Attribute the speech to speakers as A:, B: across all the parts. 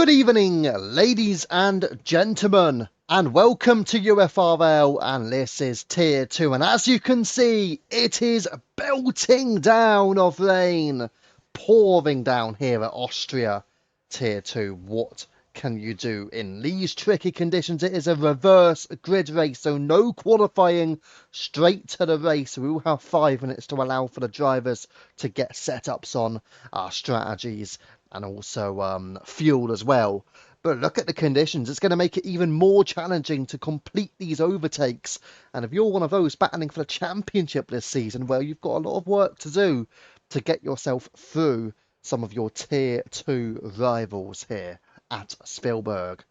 A: Good evening, ladies and gentlemen, and welcome to UFRL, and this is Tier 2, and as you can see, it is belting down of rain, pouring down here at Austria, Tier 2. What can you do in these tricky conditions? It is a reverse grid race, so no qualifying, straight to the race. We will have 5 minutes to allow for the drivers to get setups on our strategies and also fuel as well. But look at the conditions. It's going to make it even more challenging to complete these overtakes. And if you're one of those battling for the championship this season, well, you've got a lot of work to do to get yourself through some of your Tier 2 rivals here at Spielberg.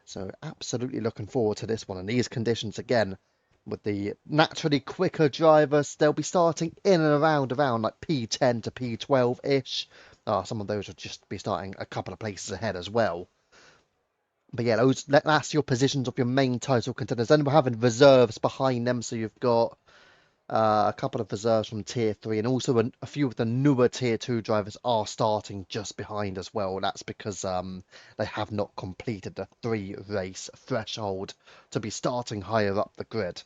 A: So absolutely looking forward to this one. And these conditions again, with the naturally quicker drivers, they'll be starting in and around like P10 to P12-ish. Some of those will just be starting a couple of places ahead as well. But yeah, that's your positions of your main title contenders. Then we're having reserves behind them, so you've got a couple of reserves from Tier 3, and also a few of the newer Tier 2 drivers are starting just behind as well. That's because they have not completed the 3-race threshold to be starting higher up the grid.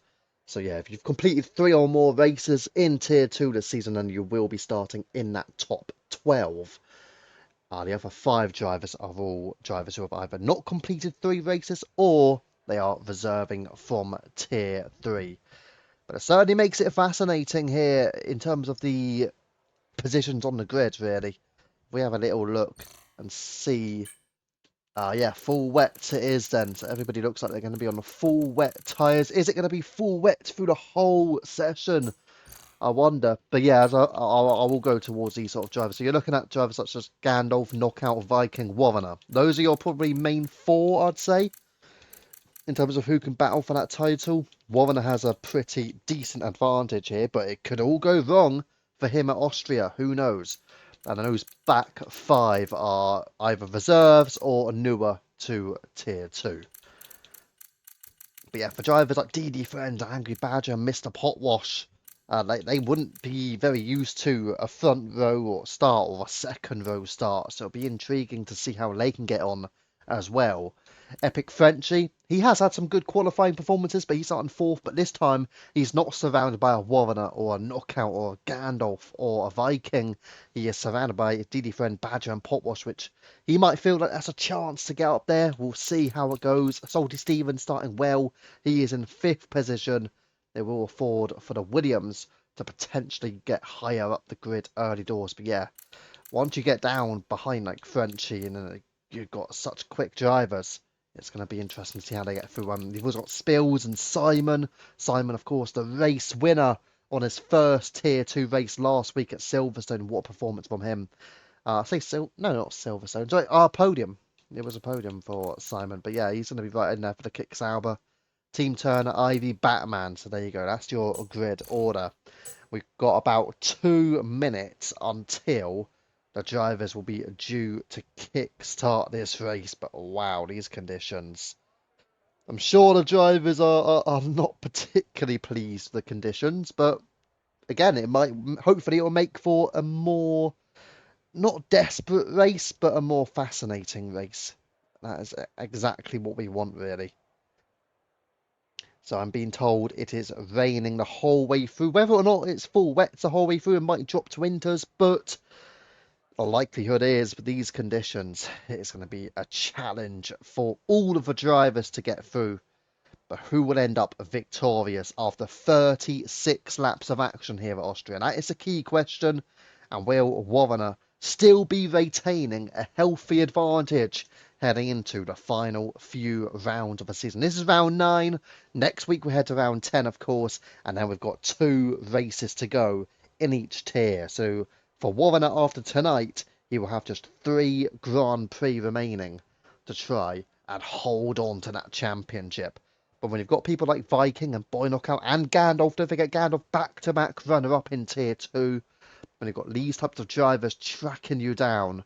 A: So yeah, if you've completed 3 or more races in Tier 2 this season, then you will be starting in that top 12. The other 5 drivers are all drivers who have either not completed 3 races or they are reserving from Tier 3. But it certainly makes it fascinating here in terms of the positions on the grid, really. We have a little look and see. Yeah, full wet it is then. So everybody looks like they're going to be on the full wet tyres. Is it going to be full wet through the whole session? I wonder. But yeah, as I will go towards these sort of drivers. So you're looking at drivers such as Gandalf, Knockout, Viking, Warrener. Those are your probably main 4, I'd say, in terms of who can battle for that title. Warrener has a pretty decent advantage here, but it could all go wrong for him at Austria. Who knows? And those back 5 are either reserves or newer to Tier 2. But yeah, for drivers like DD Friend, Angry Badger, and Mr. Potwash, they wouldn't be very used to a front row start or a second row start, so it'll be intriguing to see how they can get on as well. Epic Frenchie, he has had some good qualifying performances, but he's starting 4th, but this time he's not surrounded by a Warrener or a Knockout or a Gandalf or a Viking. He is surrounded by DD Friend, Badger and Potwash, which he might feel like that's a chance to get up there. We'll see how it goes. Salty Stevens starting well. He is in 5th position. They will afford for the Williams to potentially get higher up the grid early doors. But yeah, once you get down behind like Frenchie and you've got such quick drivers, it's going to be interesting to see how they get through. You've also got Spills and Simon. Simon, of course, the race winner on his first Tier 2 race last week at Silverstone. What a performance from him. No, not Silverstone. Sorry, our podium. It was a podium for Simon. But yeah, he's going to be right in there for the Kick Sauber. Team Turner, Ivy, Batman. So there you go. That's your grid order. We've got about 2 minutes until the drivers will be due to kick-start this race. But wow, these conditions. I'm sure the drivers are not particularly pleased with the conditions. But again, hopefully it will make for a more, not desperate race, but a more fascinating race. That is exactly what we want, really. So I'm being told it is raining the whole way through. Whether or not it's full wet the whole way through, it might drop to winters, but the likelihood is with these conditions, it's going to be a challenge for all of the drivers to get through. But who will end up victorious after 36 laps of action here at Austria? That is a key question. And will Warrener still be retaining a healthy advantage heading into the final few rounds of the season? This is round 9. Next week we head to round 10, of course. And then we've got 2 races to go in each tier. So for Warrener after tonight, he will have just 3 Grand Prix remaining to try and hold on to that championship. But when you've got people like Viking and Boy Knockout and Gandalf, don't forget Gandalf back-to-back runner-up in Tier 2. When you've got these types of drivers tracking you down,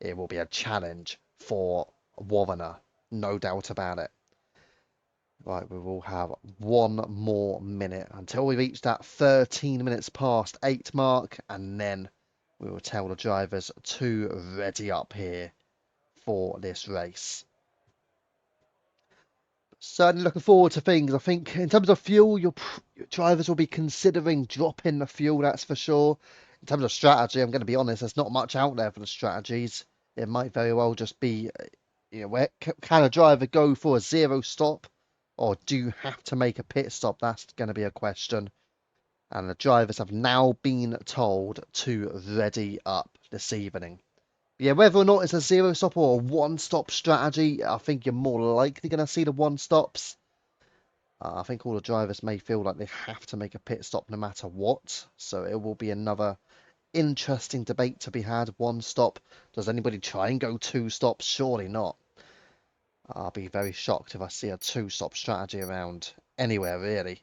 A: it will be a challenge for Warrener. No doubt about it. Right, we will have 1 more minute until we reach that 13 minutes past 8 mark. And then we will tell the drivers to ready up here for this race. Certainly looking forward to things. I think in terms of fuel, your drivers will be considering dropping the fuel, that's for sure. In terms of strategy, I'm going to be honest, there's not much out there for the strategies. It might very well just be, where can a driver go for a zero stop, or do you have to make a pit stop? That's going to be a question. And the drivers have now been told to ready up this evening. Yeah, whether or not it's a zero stop or a one stop strategy, I think you're more likely going to see the one stops. I think all the drivers may feel like they have to make a pit stop no matter what. So it will be another interesting debate to be had. One stop. Does anybody try and go two stops? Surely not. I'll be very shocked if I see a two stop strategy around anywhere, really.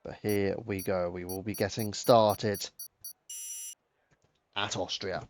A: But here we go. We will be getting started at Austria.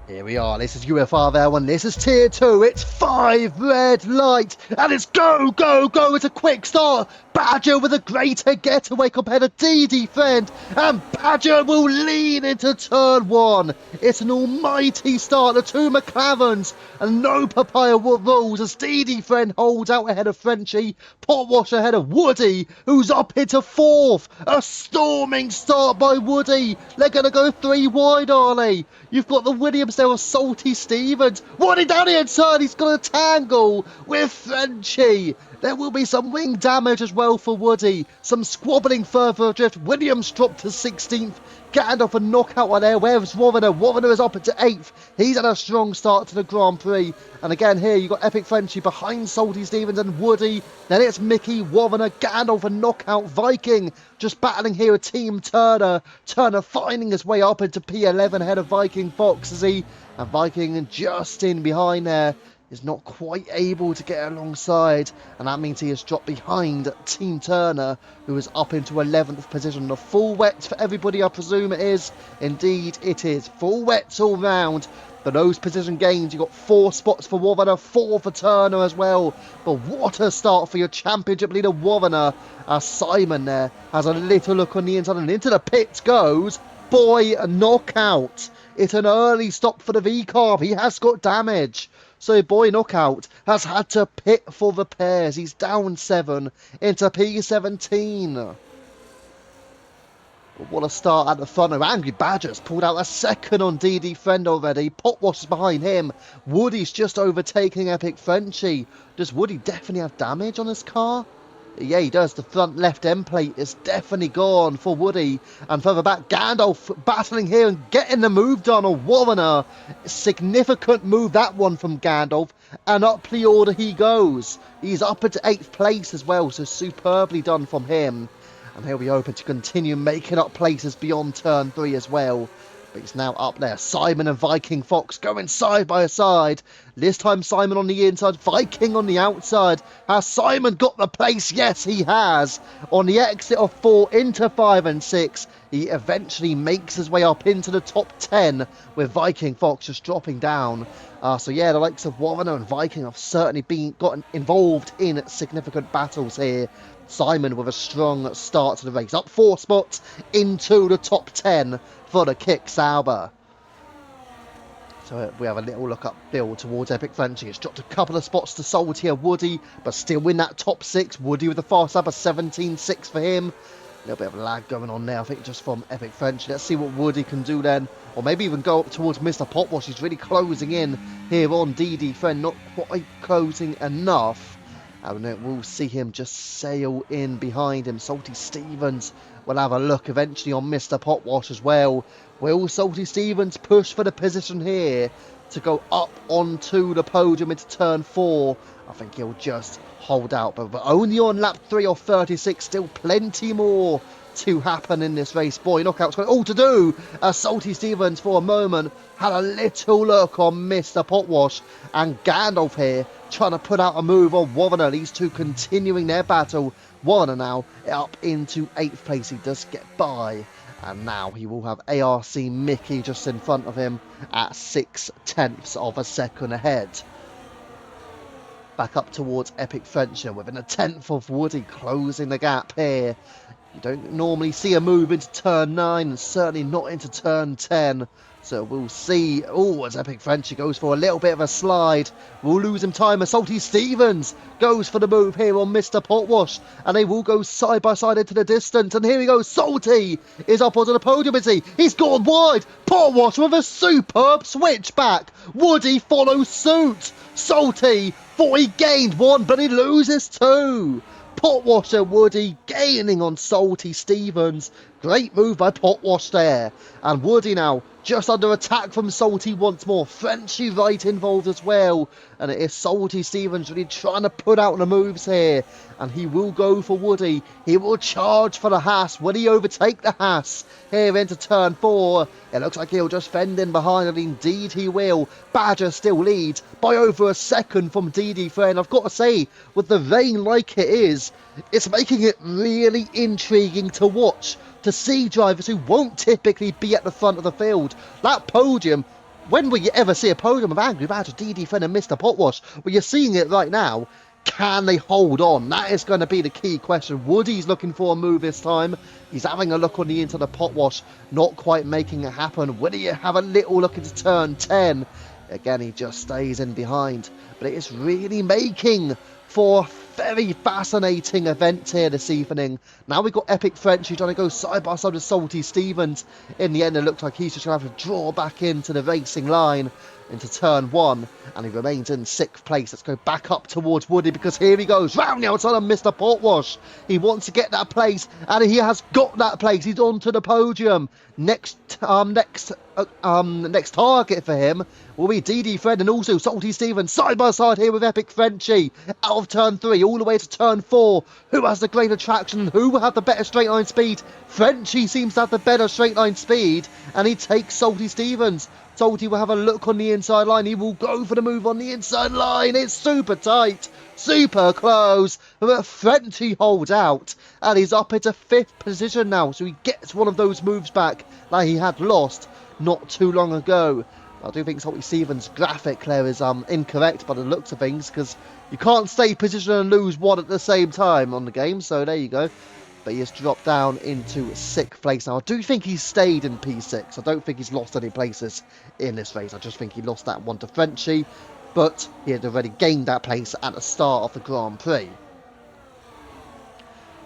A: Here we are, this is UFRL and this is Tier 2, it's 5 red light, and it's go, go, go, it's a quick start. Badger with a greater getaway compared to DD Friend, and Badger will lead into turn 1. It's an almighty start, the two McLarens, and no papaya rules as DD Friend holds out ahead of Frenchie, Potwash ahead of Woody, who's up into 4th. A storming start by Woody, they're going to go 3 wide, are they? You've got the Williams there with Salty Stevens. Woody down the inside, he's got a tangle with Frenchie. There will be some wing damage as well for Woody. Some squabbling further adrift. Williams dropped to 16th. Gandalf a knockout one there. Where's Rovner? Rovner is up into 8th. He's had a strong start to the Grand Prix. And again here you've got Epic Frenchie behind Salty Stevens and Woody. Then it's Mickey, Rovner, Gandalf a knockout Viking. Just battling here with Team Turner. Turner finding his way up into P11 ahead of Viking Fox as he... And Viking just in behind there. Is not quite able to get alongside, and that means he has dropped behind Team Turner, who is up into 11th position. The full wet for everybody, I presume it is. Indeed it is. Full wets all round. For those position gains, you've got 4 spots for Rovner, 4 for Turner as well. But what a start for your championship leader Rovner. Simon there has a little look on the inside, and into the pits goes Boy Knockout. It's an early stop for the V-Carb. He has got damage. So Boy Knockout has had to pit for repairs. He's down 7 into P17. But what a start at the front. Angry Badgers pulled out a second on DD Friend already. Potwash is behind him. Woody's just overtaking Epic Frenchie. Does Woody definitely have damage on his car? Yeah, he does. The front left end plate is definitely gone for Woody. And further back, Gandalf battling here and getting the move done on Rovner. Significant move, that one from Gandalf. And up the order he goes. He's up into 8th place as well, so superbly done from him. And he'll be open to continue making up places beyond turn 3 as well. But he's now up there. Simon and Viking Fox going side by side. This time Simon on the inside, Viking on the outside. Has Simon got the place? Yes, he has. On the exit of 4 into 5 and 6, he eventually makes his way up into the top 10 with Viking Fox just dropping down. So yeah, the likes of Rovner and Viking have certainly gotten involved in significant battles here. Simon with a strong start to the race. Up 4 spots into the top 10 for the Kick Sauber. So we have a little look up build towards Epic Frenchie. It's dropped a couple of spots to Saltier Woody, but still in that top 6. Woody with the fast lap of 17.6 for him. A little bit of lag going on there, I think, just from Epic Frenchie. Let's see what Woody can do then. Or maybe even go up towards Mr. Potwash. He's really closing in here on DD Friend. Not quite closing enough. And we'll see him just sail in behind him. Salty Stevens will have a look eventually on Mr. Potwash as well. Will Salty Stevens push for the position here to go up onto the podium into turn 4? I think he'll just hold out, but only on lap 3 of 36. Still plenty more to happen in this race. Boy Knockout's got it all to do. Salty Stevens for a moment had a little look on Mr. Potwash, and Gandalf here trying to put out a move on Rovner. These two continuing their battle. Rovner now up into 8th place. He does get by, and now he will have ARC Mickey just in front of him at 0.6 of a second ahead. Back up towards Epic Frenchie within 1/10 of Woody, closing the gap here. You don't normally see a move into turn 9 and certainly not into turn 10. So we'll see. Oh, as Epic Frenchie goes for a little bit of a slide. We'll lose him time as Salty Stevens goes for the move here on Mr. Potwash. And they will go side by side into the distance. And here we go. Salty is up onto the podium, is he? He's gone wide. Potwash with a superb switchback. Woody follows suit. Salty thought he gained one, but he loses two. Potwash and Woody gaining on Salty Stevens. Great move by Potwash there. And Woody now just under attack from Salty once more. Frenchie right involved as well. And it is Salty Stevens really trying to put out the moves here. And he will go for Woody. He will charge for the Haas. Will he overtake the Haas here into turn 4? It looks like he'll just fend in behind, and indeed he will. Badger still leads by over a second from DD Friend. I've got to say, with the rain like it is, it's making it really intriguing to watch, to see drivers who won't typically be at the front of the field. That podium, when will you ever see a podium of Angry Badger, DD Friend and Mr. Potwash? Well, you're seeing it right now. Can they hold on? That is going to be the key question. Woody's looking for a move this time. He's having a look on the into the Potwash, not quite making it happen. Will he have a little look into turn 10? Again, he just stays in behind. But it is really making for a very fascinating event here this evening. Now we've got Epic Frenchie trying to go side by side with Salty Stevens. In the end, it looks like he's just going to have to draw back into the racing line into turn 1, and he remains in 6th place. Let's go back up towards Woody, because here he goes round the outside of Mr. Potwash. He wants to get that place, and he has got that place. He's onto the podium. Next target for him will be DD Fred and also Salty Stevens side by side here with Epic Frenchie out of turn 3 all the way to turn 4. Who has the greater traction and who will have the better straight line speed? Frenchie seems to have the better straight line speed, and he takes Salty Stevens. Salty will have a look on the inside line. He will go for the move on the inside line. It's super tight, super close, but Frenchie holds out, and he's up into 5th position now, so he gets one of those moves back that he had lost not too long ago. I do think Salty Stevens' graphic there is incorrect by the looks of things, because you can't stay position and lose one at the same time on the game, so there you go. But he has dropped down into 6th place now. I do think he's stayed in P6. I don't think he's lost any places in this race. I just think he lost that one to Frenchie, but he had already gained that place at the start of the Grand Prix.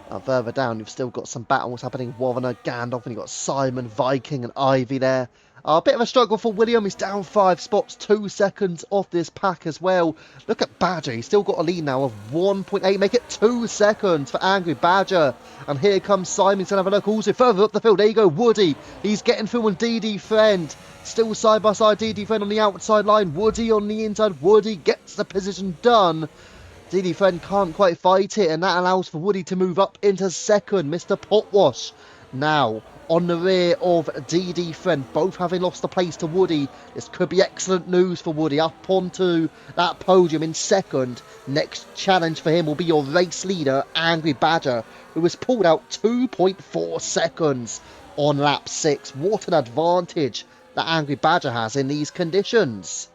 A: Now further down, you've still got some battles happening. Warner, Gandalf, and you've got Simon, Viking, and Ivy there. A bit of a struggle for William. He's down 5 spots, 2 seconds off this pack as well. Look at Badger. He's still got a lead now of 1.8. Make it 2 seconds for Angry Badger. And here comes Simon. He's going to have a look also further up the field. There you go, Woody. He's getting through on DD Friend. Still side by side, DD Friend on the outside line. Woody on the inside. Woody gets the position done. DD Friend can't quite fight it, and that allows for Woody to move up into 2nd. Mr. Potwash now on the rear of DD Friend, both having lost the place to Woody. This could be excellent news for Woody, up onto that podium in 2nd. Next challenge for him will be your race leader, Angry Badger, who has pulled out 2.4 seconds on lap 6. What an advantage that Angry Badger has in these conditions.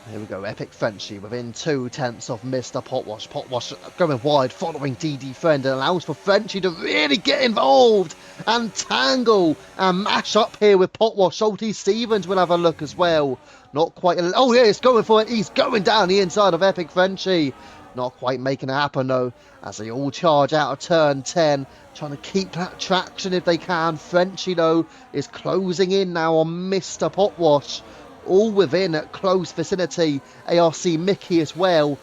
A: Here we go, Epic Frenchie within 2/10 of Mr. Potwash. Potwash going wide, following DD Friend, and allows for Frenchie to really get involved and tangle and mash up here with Potwash. Salty Stevens will have a look as well. Not quite. Oh, yeah, he's going for it. He's going down the inside of Epic Frenchie. Not quite making it happen, though, as they all charge out of turn 10, trying to keep that traction if they can. Frenchie, though, is closing in now on Mr. Potwash. All within close vicinity. ARC Mickey as well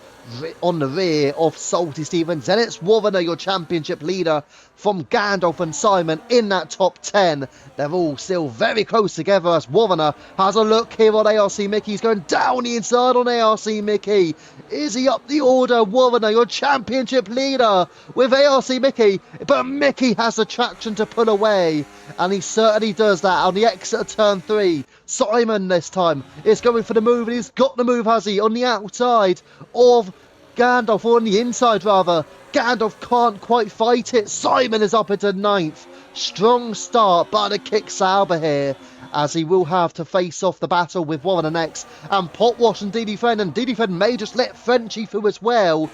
A: on the rear of Salty Stevens. Then it's Warner, your championship leader, from Gandalf and Simon in that top 10. They're all still very close together as Warner has a look here on ARC Mickey. He's going down the inside on ARC Mickey. Is he up the order? Warner, your championship leader with ARC Mickey, but Mickey has the traction to pull away, and he certainly does that on the exit of turn 3. Simon this time is going for the move, and he's got the move, has he, on the outside of Gandalf, or on the inside rather. Gandalf can't quite fight it. Simon is up into 9th. Strong start by the Kick Sauber here, as he will have to face off the battle with Warner next, and Potwash and DD Friend may just let Frenchie through as well.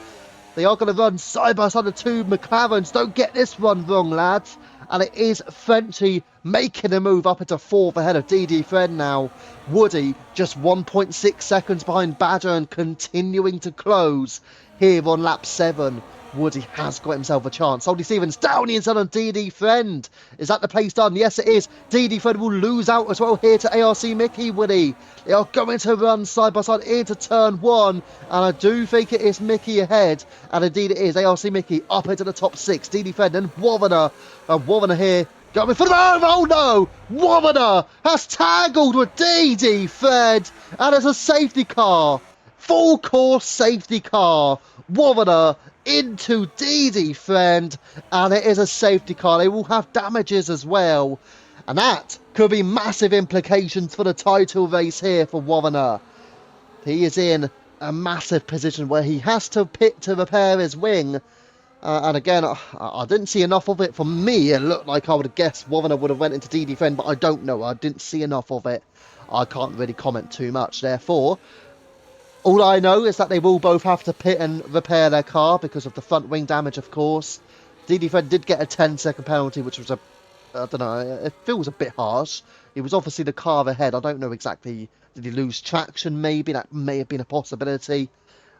A: They are going to run side by side, the two McLarens. Don't get this one wrong, lads. And it is Frenchy making a move up into 4th ahead of DD Friend now. Woody just 1.6 seconds behind Badger and continuing to close here on lap 7. Woody has got himself a chance. Soldy Stevens down the inside on DD Friend. Is that the place done? Yes, it is. DD Friend will lose out as well here to ARC Mickey Woody. They are going to run side by side into turn 1. And I do think it is Mickey ahead. And indeed it is. ARC Mickey up into the top 6. DD Friend and Wavener. And Wavener here going for the move. Oh no! Wavener has tangled with DD Friend. And it's a safety car. Full course safety car. Wavener into DD Friend, and it is a safety car. They will have damages as well, and that could be massive implications for the title race here for Wavener. He is in a massive position where he has to pit to repair his wing, and again, I didn't see enough of it. For me, it looked like I would have guessed Wavener would have went into DD Friend, but I don't know. I didn't see enough of it. I can't really comment too much, therefore all I know is that they will both have to pit and repair their car because of the front wing damage, of course. DD Friend did get a 10-second penalty, which was I don't know, it feels a bit harsh. He was obviously the car ahead. I don't know exactly, did he lose traction maybe? That may have been a possibility.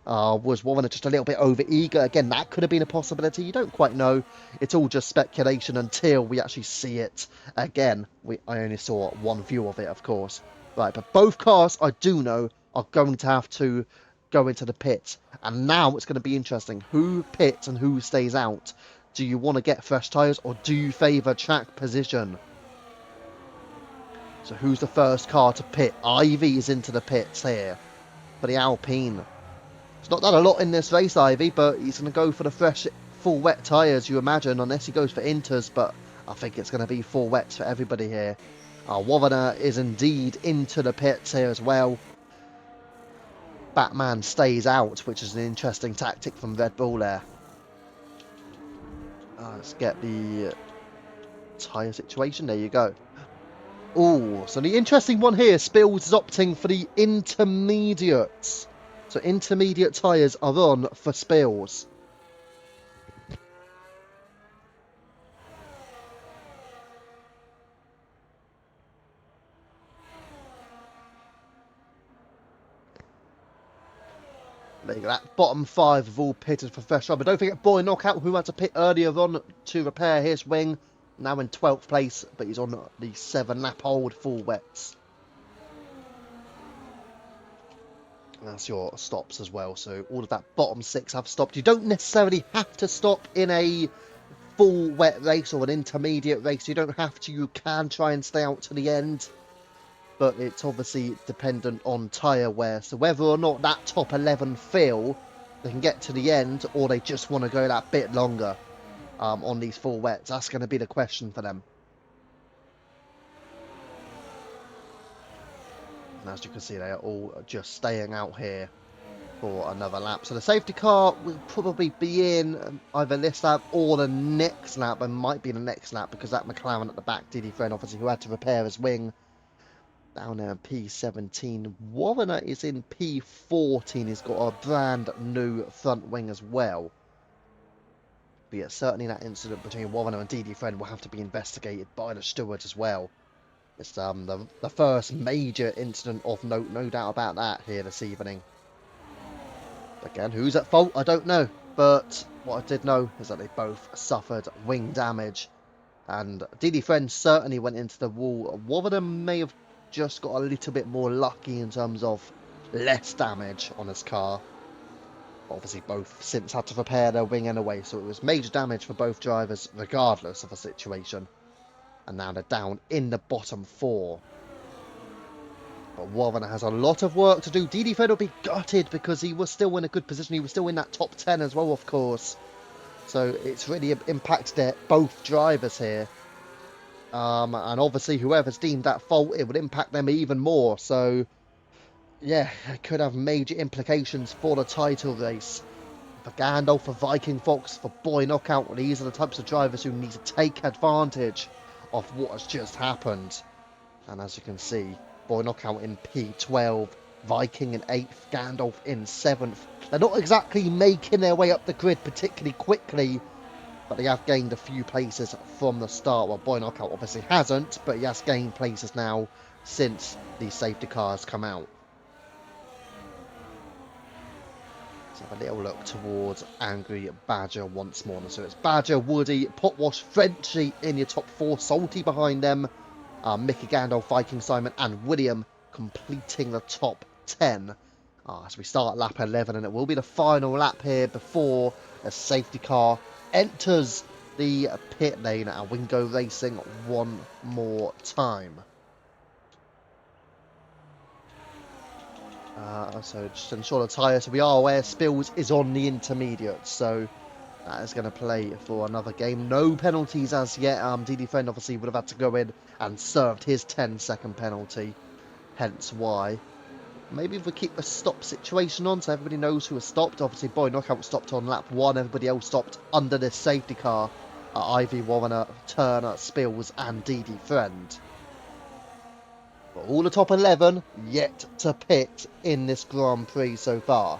A: Was Wavener just a little bit over-eager? Again, that could have been a possibility. You don't quite know. It's all just speculation until we actually see it again. I only saw one view of it, of course. Right, but both cars, I do know, are going to have to go into the pit. And now it's going to be interesting. Who pits and who stays out? Do you want to get fresh tyres or do you favour track position? So who's the first car to pit? Ivy is into the pits here for the Alpine. It's not done a lot in this race, Ivy, but he's going to go for the fresh full wet tyres, you imagine, unless he goes for inters, but I think it's going to be full wets for everybody here. Wavener is indeed into the pits here as well. Batman stays out, which is an interesting tactic from Red Bull there. Let's get the tyre situation. There you go. Oh, so the interesting one here, Spills is opting for the intermediates. So intermediate tyres are on for Spills. There you go, that bottom 5 have all pitted for fresh rubber. Don't forget Boy Knockout, who had to pit earlier on to repair his wing. Now in 12th place, but he's on the 7-lap hold full wets. That's your stops as well. So all of that bottom 6 have stopped. You don't necessarily have to stop in a full wet race or an intermediate race. You don't have to. You can try and stay out to the end. But it's obviously dependent on tyre wear. So whether or not that top 11 feel they can get to the end, or they just want to go that bit longer on these full wets, that's going to be the question for them. And as you can see, they are all just staying out here for another lap. So the safety car will probably be in either this lap or the next lap. It might be the next lap because that McLaren at the back, DD Friend, obviously, who had to repair his wing, down there in P17. Wavener is in P14. He's got a brand new front wing as well. But yeah, certainly that incident between Wavener and DD Friend will have to be investigated by the stewards as well. It's the first major incident of note, no doubt about that here this evening. Again, who's at fault? I don't know. But what I did know is that they both suffered wing damage. And DD Friend certainly went into the wall. Wavener may have just got a little bit more lucky in terms of less damage on his car. Obviously both since had to repair their wing anyway, so it was major damage for both drivers regardless of the situation. And now they're down in the bottom 4. But Wavener has a lot of work to do. DD Friend will be gutted because he was still in a good position. He was still in that top 10 as well, of course. So it's really impacted both drivers here. And obviously whoever's deemed that fault, it would impact them even more. So yeah, it could have major implications for the title race. For Gandalf, for Viking Fox, for Boy Knockout, these are the types of drivers who need to take advantage of what has just happened. And as you can see, Boy Knockout in P12, Viking in 8th, Gandalf in 7th. They're not exactly making their way up the grid particularly quickly, but they have gained a few places from the start. Well, Boy Knockout obviously hasn't, but he has gained places now since the safety cars come out. Let's have a little look towards Angry Badger once more. So it's Badger, Woody, Potwash, Frenchie in your top 4, Salty behind them, Mickey, Gandalf, Viking, Simon and William completing the top 10 as we start lap 11, and it will be the final lap here before a safety car enters the pit lane and we can go racing one more time. So just ensure the tyre. So we are aware Spills is on the intermediate, so that is going to play for another game. No penalties as yet. DD Friend obviously would have had to go in and served his 10-second penalty, hence why. Maybe if we keep a stop situation on so everybody knows who has stopped. Obviously, Boy Knockout stopped on lap 1. Everybody else stopped under this safety car. Ivy, Warner, Turner, Spills and DD Friend. But all the top 11 yet to pit in this Grand Prix so far.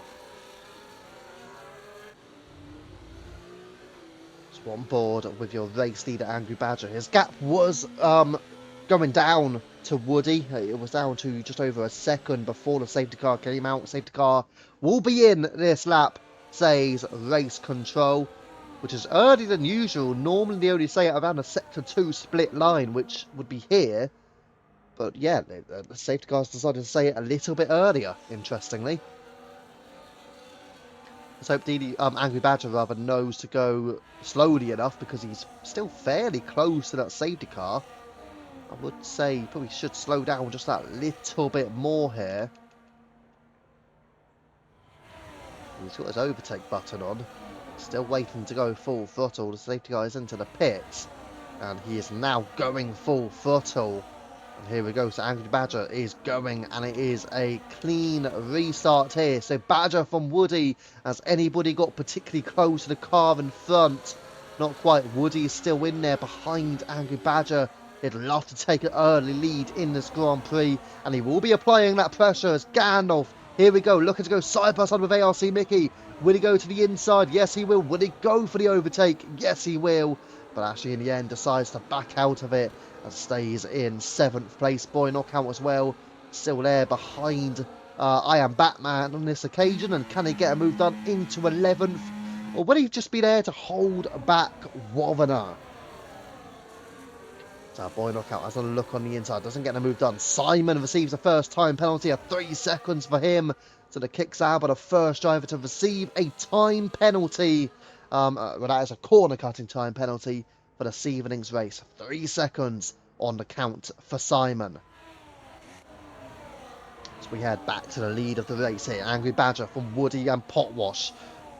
A: So on board with your race leader, Angry Badger. His gap was going down to Woody. It was down to just over a second before the safety car came out. Safety car will be in this lap, says race control, which is earlier than usual. Normally they only say it around a sector 2 split line, which would be here. But yeah, the safety cars decided to say it a little bit earlier, interestingly. Let's hope Angry Badger rather knows to go slowly enough, because he's still fairly close to that safety car. I would say he probably should slow down just that little bit more here. He's got his overtake button on. Still waiting to go full throttle. The safety car is into the pits. And he is now going full throttle. And here we go. So Angry Badger is going, and it is a clean restart here. So Badger from Woody. Has anybody got particularly close to the car in front? Not quite. Woody is still in there behind Angry Badger. He'd love to take an early lead in this Grand Prix, and he will be applying that pressure as Gandalf. Here we go, looking to go side by side with ARC Mickey. Will he go to the inside? Yes, he will. Will he go for the overtake? Yes, he will. But actually, in the end, decides to back out of it and stays in 7th place. Boy Knockout as well, still there behind I Am Batman on this occasion. And can he get a move done into 11th? Or will he just be there to hold back Wavener? So Boy Knockout has a look on the inside, doesn't get the move done. Simon receives a first time penalty of 3 seconds for him. So the kicks out, but the first driver to receive a time penalty. Well, that is a corner cutting time penalty for this evening's race. 3 seconds on the count for Simon. So we head back to the lead of the race here. Angry Badger from Woody and Potwash.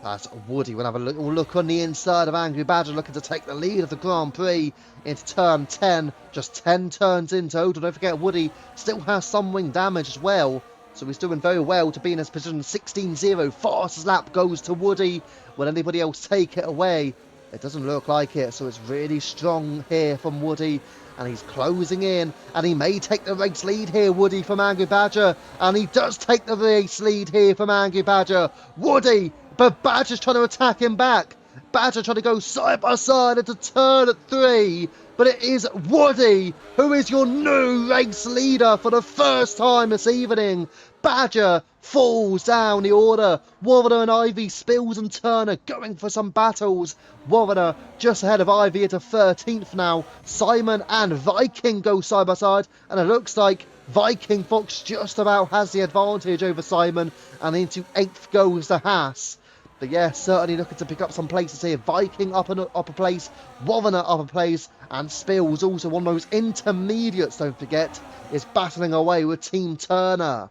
A: As Woody will have a look on the inside of Angry Badger, looking to take the lead of the Grand Prix into turn 10. Just 10 turns in total. Don't forget, Woody still has some wing damage as well. So he's doing very well to be in his position. 16-0. Fastest lap goes to Woody. Will anybody else take it away? It doesn't look like it. So it's really strong here from Woody. And he's closing in. And he may take the race lead here, Woody, from Angry Badger. And he does take the race lead here from Angry Badger. Woody! But Badger's trying to attack him back. Badger trying to go side by side into turn 3. But it is Woody who is your new race leader for the first time this evening. Badger falls down the order. Warner and Ivy, Spills and Turner going for some battles. Warner just ahead of Ivy into 13th now. Simon and Viking go side by side. And it looks like Viking Fox just about has the advantage over Simon. And into 8th goes the Haas. But yeah, certainly looking to pick up some places here. Viking up a place, Warner up a place, and Spills also one of those intermediates, don't forget, is battling away with Team Turner.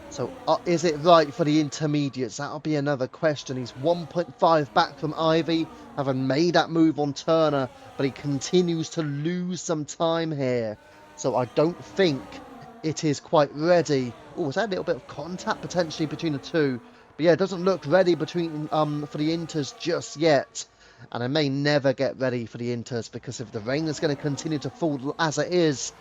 A: So is it right for the intermediates? That'll be another question. He's 1.5 back from Ivy, having made that move on Turner, but he continues to lose some time here. So I don't think it is quite ready. Oh, was that a little bit of contact potentially between the two? But yeah, it doesn't look ready between for the Inters just yet. And it may never get ready for the Inters, because if the rain is going to continue to fall as it is,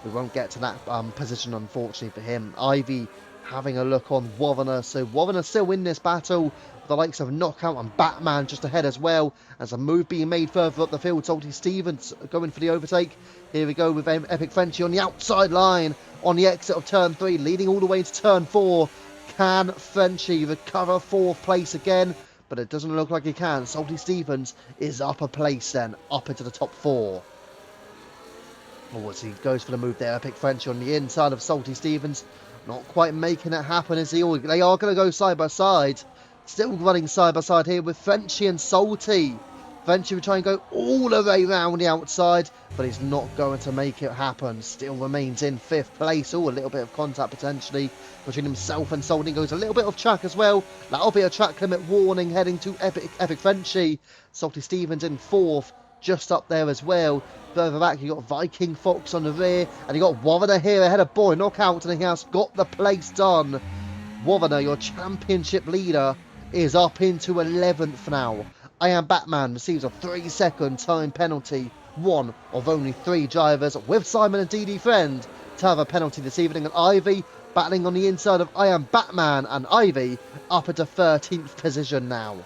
A: we won't get to that position, unfortunately, for him. Ivy having a look on Wovaner. So Wovaner still in this battle. The likes of Knockout and Batman just ahead as well. As a move being made further up the field, Salty Stevens going for the overtake. Here we go with Epic Frenchie on the outside line on the exit of turn 3, leading all the way to turn 4. Can Frenchie recover 4th place again? But it doesn't look like he can. Salty Stevens is up a place then, up into the top 4. Oh, as he goes for the move there, Epic Frenchie on the inside of Salty Stevens. Not quite making it happen, is he? They are going to go side by side. Still running side by side here with Frenchie and Salty. Frenchie will try and go all the way around the outside, but he's not going to make it happen. Still remains in 5th place. Oh, a little bit of contact potentially between himself and Salty. Goes a little bit off track as well. That'll be a track limit warning heading to Epic Frenchie. Salty Stevens in 4th, just up there as well. Further back, you got Viking Fox on the rear, and you got Wovaner here ahead of Boy Knockout, and he has got the place done. Wovaner, your championship leader, is up into 11th now. I Am Batman receives a 3-second time penalty. One of only 3 drivers with Simon and DD Friend to have a penalty this evening. And Ivy battling on the inside of I Am Batman, and Ivy up into 13th position now.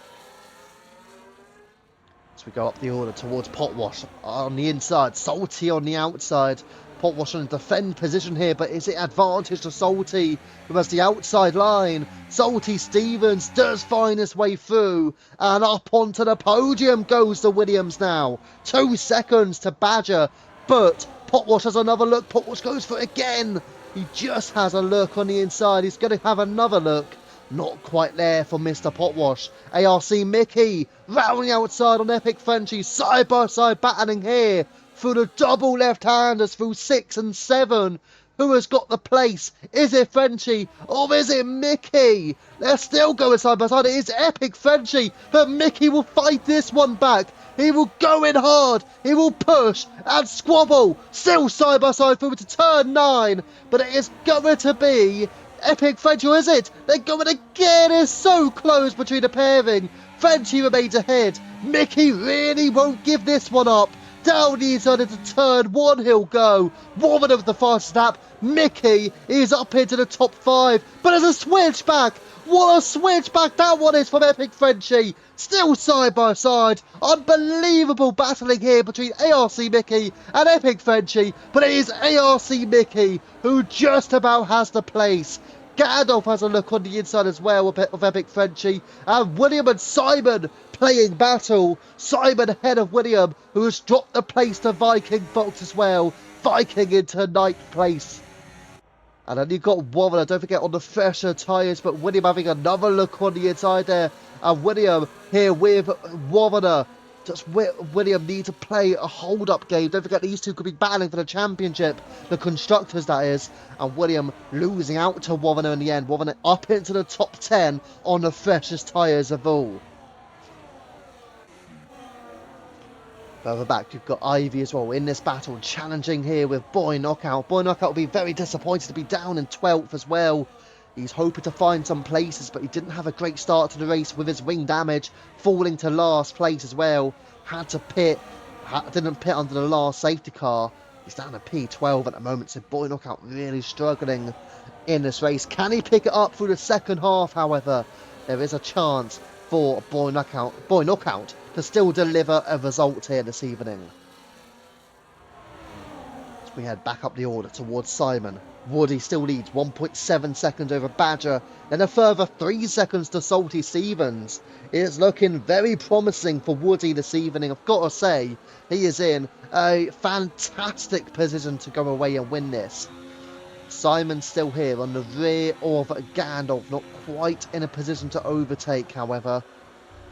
A: As we go up the order towards Potwash on the inside, Salty on the outside. Potwash on a defend position here, but is it advantage to Salty, who has the outside line? Salty Stevens does find his way through, and up onto the podium goes the Williams now. 2 seconds to Badger, but Potwash has another look. Potwash goes for it again. He just has a look on the inside. He's going to have another look. Not quite there for Mr. Potwash. ARC Mickey round the outside on Epic Frenchie, side by side battling here through the double left-handers through 6 and 7. Who has got the place? Is it Frenchie or is it Mickey? They're still going side by side. It is Epic Frenchie, but Mickey will fight this one back. He will go in hard. He will push and squabble. Still side by side through to turn 9, but it is going to be Epic Frenchie, or is it? They're going again. It's so close between the pairing. Frenchie remains ahead. Mickey really won't give this one up. Down the inside into turn 1 he'll go. Wovaner with the fastest lap. Mickey is up into the top 5. But there's a switchback. What a switchback that one is from Epic Frenchie. Still side by side. Unbelievable battling here between ARC Mickey and Epic Frenchie. But it is ARC Mickey who just about has the place. Gandalf has a look on the inside as well of Epic Frenchie. And William and Simon playing battle. Simon ahead of William, who has dropped the place to Viking Fox as well. Viking into 9th place. And then you've got Wovaner, don't forget, on the fresher tyres, but William having another look on the inside there. And William here with Wovaner. Does William need to play a hold-up game? Don't forget, these two could be battling for the championship. The constructors, that is. And William losing out to Wovaner in the end. Wovaner up into the top 10 on the freshest tyres of all. Further back, you've got Ivy as well in this battle, challenging here with Boy Knockout. Boy Knockout will be very disappointed to be down in 12th as well. He's hoping to find some places, but he didn't have a great start to the race with his wing damage, falling to last place as well. Had to pit, didn't pit under the last safety car. He's down to P12 at the moment, so Boy Knockout really struggling in this race. Can he pick it up through the second half, however? There is a chance for Boy Knockout to still deliver a result here this evening. As we head back up the order towards Simon. Woody still leads 1.7 seconds over Badger, then a further 3 seconds to Salty Stevens. It's looking very promising for Woody this evening. I've got to say, he is in a fantastic position to go away and win this. Simon's still here on the rear of Gandalf, not quite in a position to overtake, however.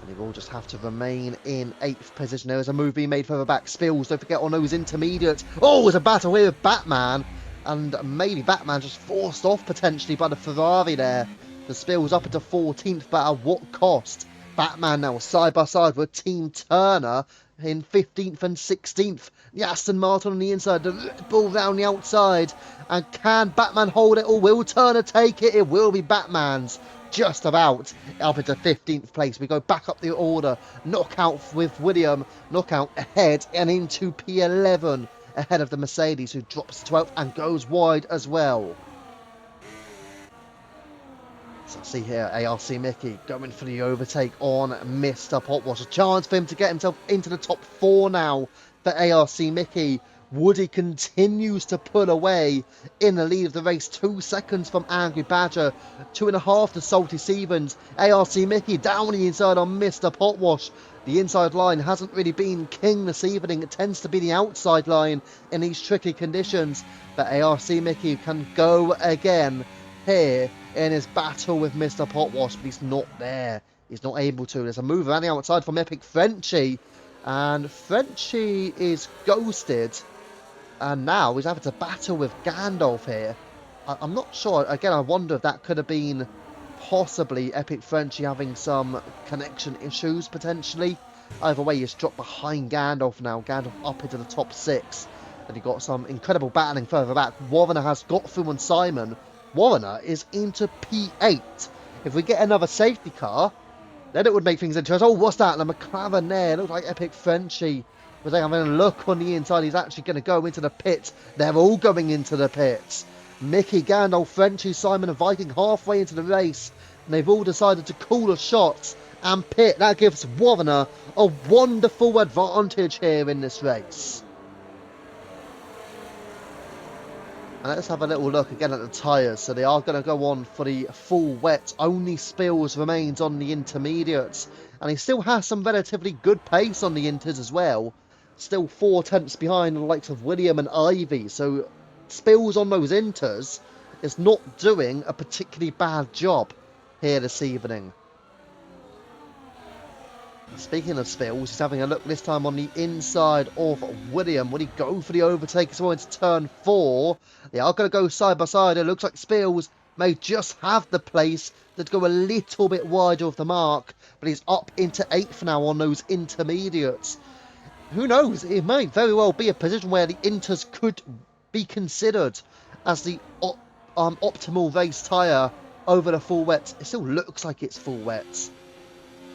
A: And he will just have to remain in 8th position. There is a move being made further back. Spills, don't forget, on those intermediates. Oh, there's a battle here with Batman. And maybe Batman just forced off potentially by the Ferrari there. The Spills up into 14th, but at what cost? Batman now side by side with Team Turner in 15th and 16th. The Aston Martin on the inside, the Red Bull round the outside. And can Batman hold it, or will Turner take it? It will be Batman's. Just about up into 15th place. We go back up the order. Knockout with William. Knockout ahead and into P11. ahead of the Mercedes, who drops 12th and goes wide as well. So I see here ARC Mickey going for the overtake on Mr. Potwash. A chance for him to get himself into the top 4 now for ARC Mickey. Woody continues to pull away in the lead of the race. 2 seconds from Angry Badger. 2.5 to Salty Stevens. ARC Mickey down the inside on Mr. Potwash. The inside line hasn't really been king this evening. It tends to be the outside line in these tricky conditions. But ARC Mickey can go again here in his battle with Mr. Potwash, but he's not there. He's not able to. There's a move around the outside from Epic Frenchie, and Frenchie is ghosted, and now he's having to battle with Gandalf here. I'm not sure. Again, I wonder if that could have been possibly Epic Frenchie having some connection issues, potentially. Either way, he's dropped behind Gandalf now. Gandalf up into the top 6, and he got some incredible battling further back. Warner has got through on Simon. Warner is into P8. If we get another safety car, then it would make things interesting. Oh, what's that? The McLaren there. It looks like Epic Frenchie. Was having a look on the inside. He's actually going to go into the pits. They're all going into the pits. Mickey, Gandalf, Frenchie, Simon and Viking halfway into the race. And they've all decided to call the shots and pit. That gives Warner a wonderful advantage here in this race. And let's have a little look again at the tyres. So they are going to go on for the full wet. Only Spills remains on the intermediates. And he still has some relatively good pace on the inters as well. Still 4 tenths behind the likes of William and Ivy. So Spills on those inters is not doing a particularly bad job here this evening. Speaking of Spills, he's having a look this time on the inside of William. Will he go for the overtake as well into turn 4? They are going to go side by side. It looks like Spills may just have the place to go a little bit wider of the mark, but he's up into 8th now on those intermediates. Who knows? It might very well be a position where the inters could be considered as the optimal race tyre over the full wets. It still looks like it's full wets.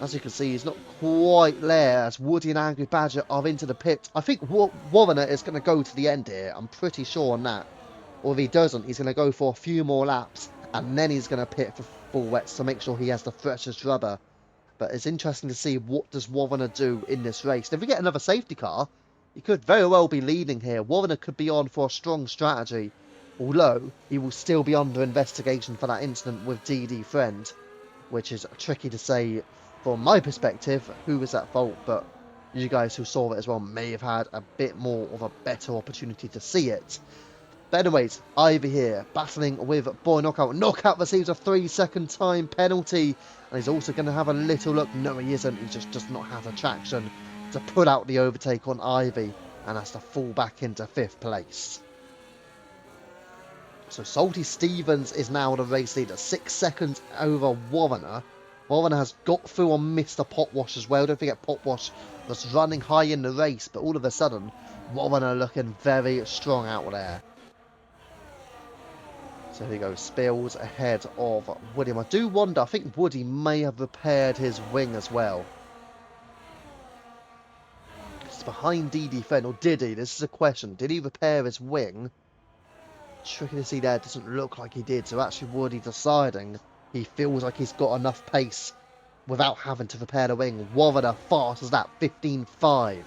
A: As you can see, he's not quite there as Woody and Angry Badger are into the pit. I think Warner is going to go to the end here. I'm pretty sure on that. Or if he doesn't, he's going to go for a few more laps. And then he's going to pit for full wets to make sure he has the freshest rubber. But it's interesting to see what does Warner do in this race. If we get another safety car, he could very well be leading here. Warner could be on for a strong strategy. Although, he will still be under investigation for that incident with DD Friend. Which is tricky to say from my perspective, who was at fault, but you guys who saw it as well may have had a bit more of a better opportunity to see it. But anyways, Ivy here, battling with Boy Knockout. Knockout receives a 3-second time penalty, and he's also going to have a little look. No, he isn't. He just does not have the traction to put out the overtake on Ivy, and has to fall back into 5th place. So Salty Stevens is now the race leader, 6 seconds over Warner. Warner has got through on Mr. Potwash as well. Don't forget Potwash was running high in the race, but all of a sudden, Warner looking very strong out there. So here we go, Spills ahead of William. I do wonder, I think Woody may have repaired his wing as well. It's behind DD Fenn, or did he? This is a question. Did he repair his wing? Tricky to see there, it doesn't look like he did. So actually Woody deciding he feels like he's got enough pace without having to repair the wing. Warner fast as that, 15.5.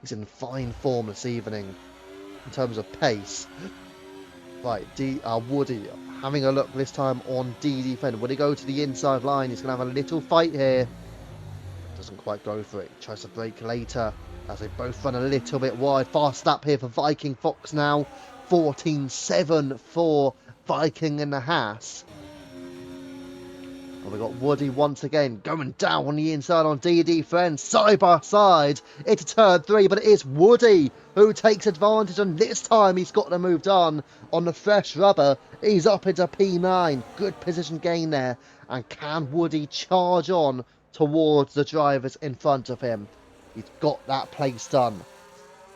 A: He's in fine form this evening in terms of pace. Right, Woody having a look this time on DD Fender. Will he go to the inside line? He's going to have a little fight here. Doesn't quite go for it. Tries to break later as they both run a little bit wide. Fast lap here for Viking Fox now. 14.7 for Viking in the Haas. And we've got Woody once again going down on the inside on DD Friends, side by side into turn 3, but it is Woody who takes advantage, and this time he's got the move done on the fresh rubber. He's up into P9, good position gain there, and can Woody charge on towards the drivers in front of him? He's got that place done.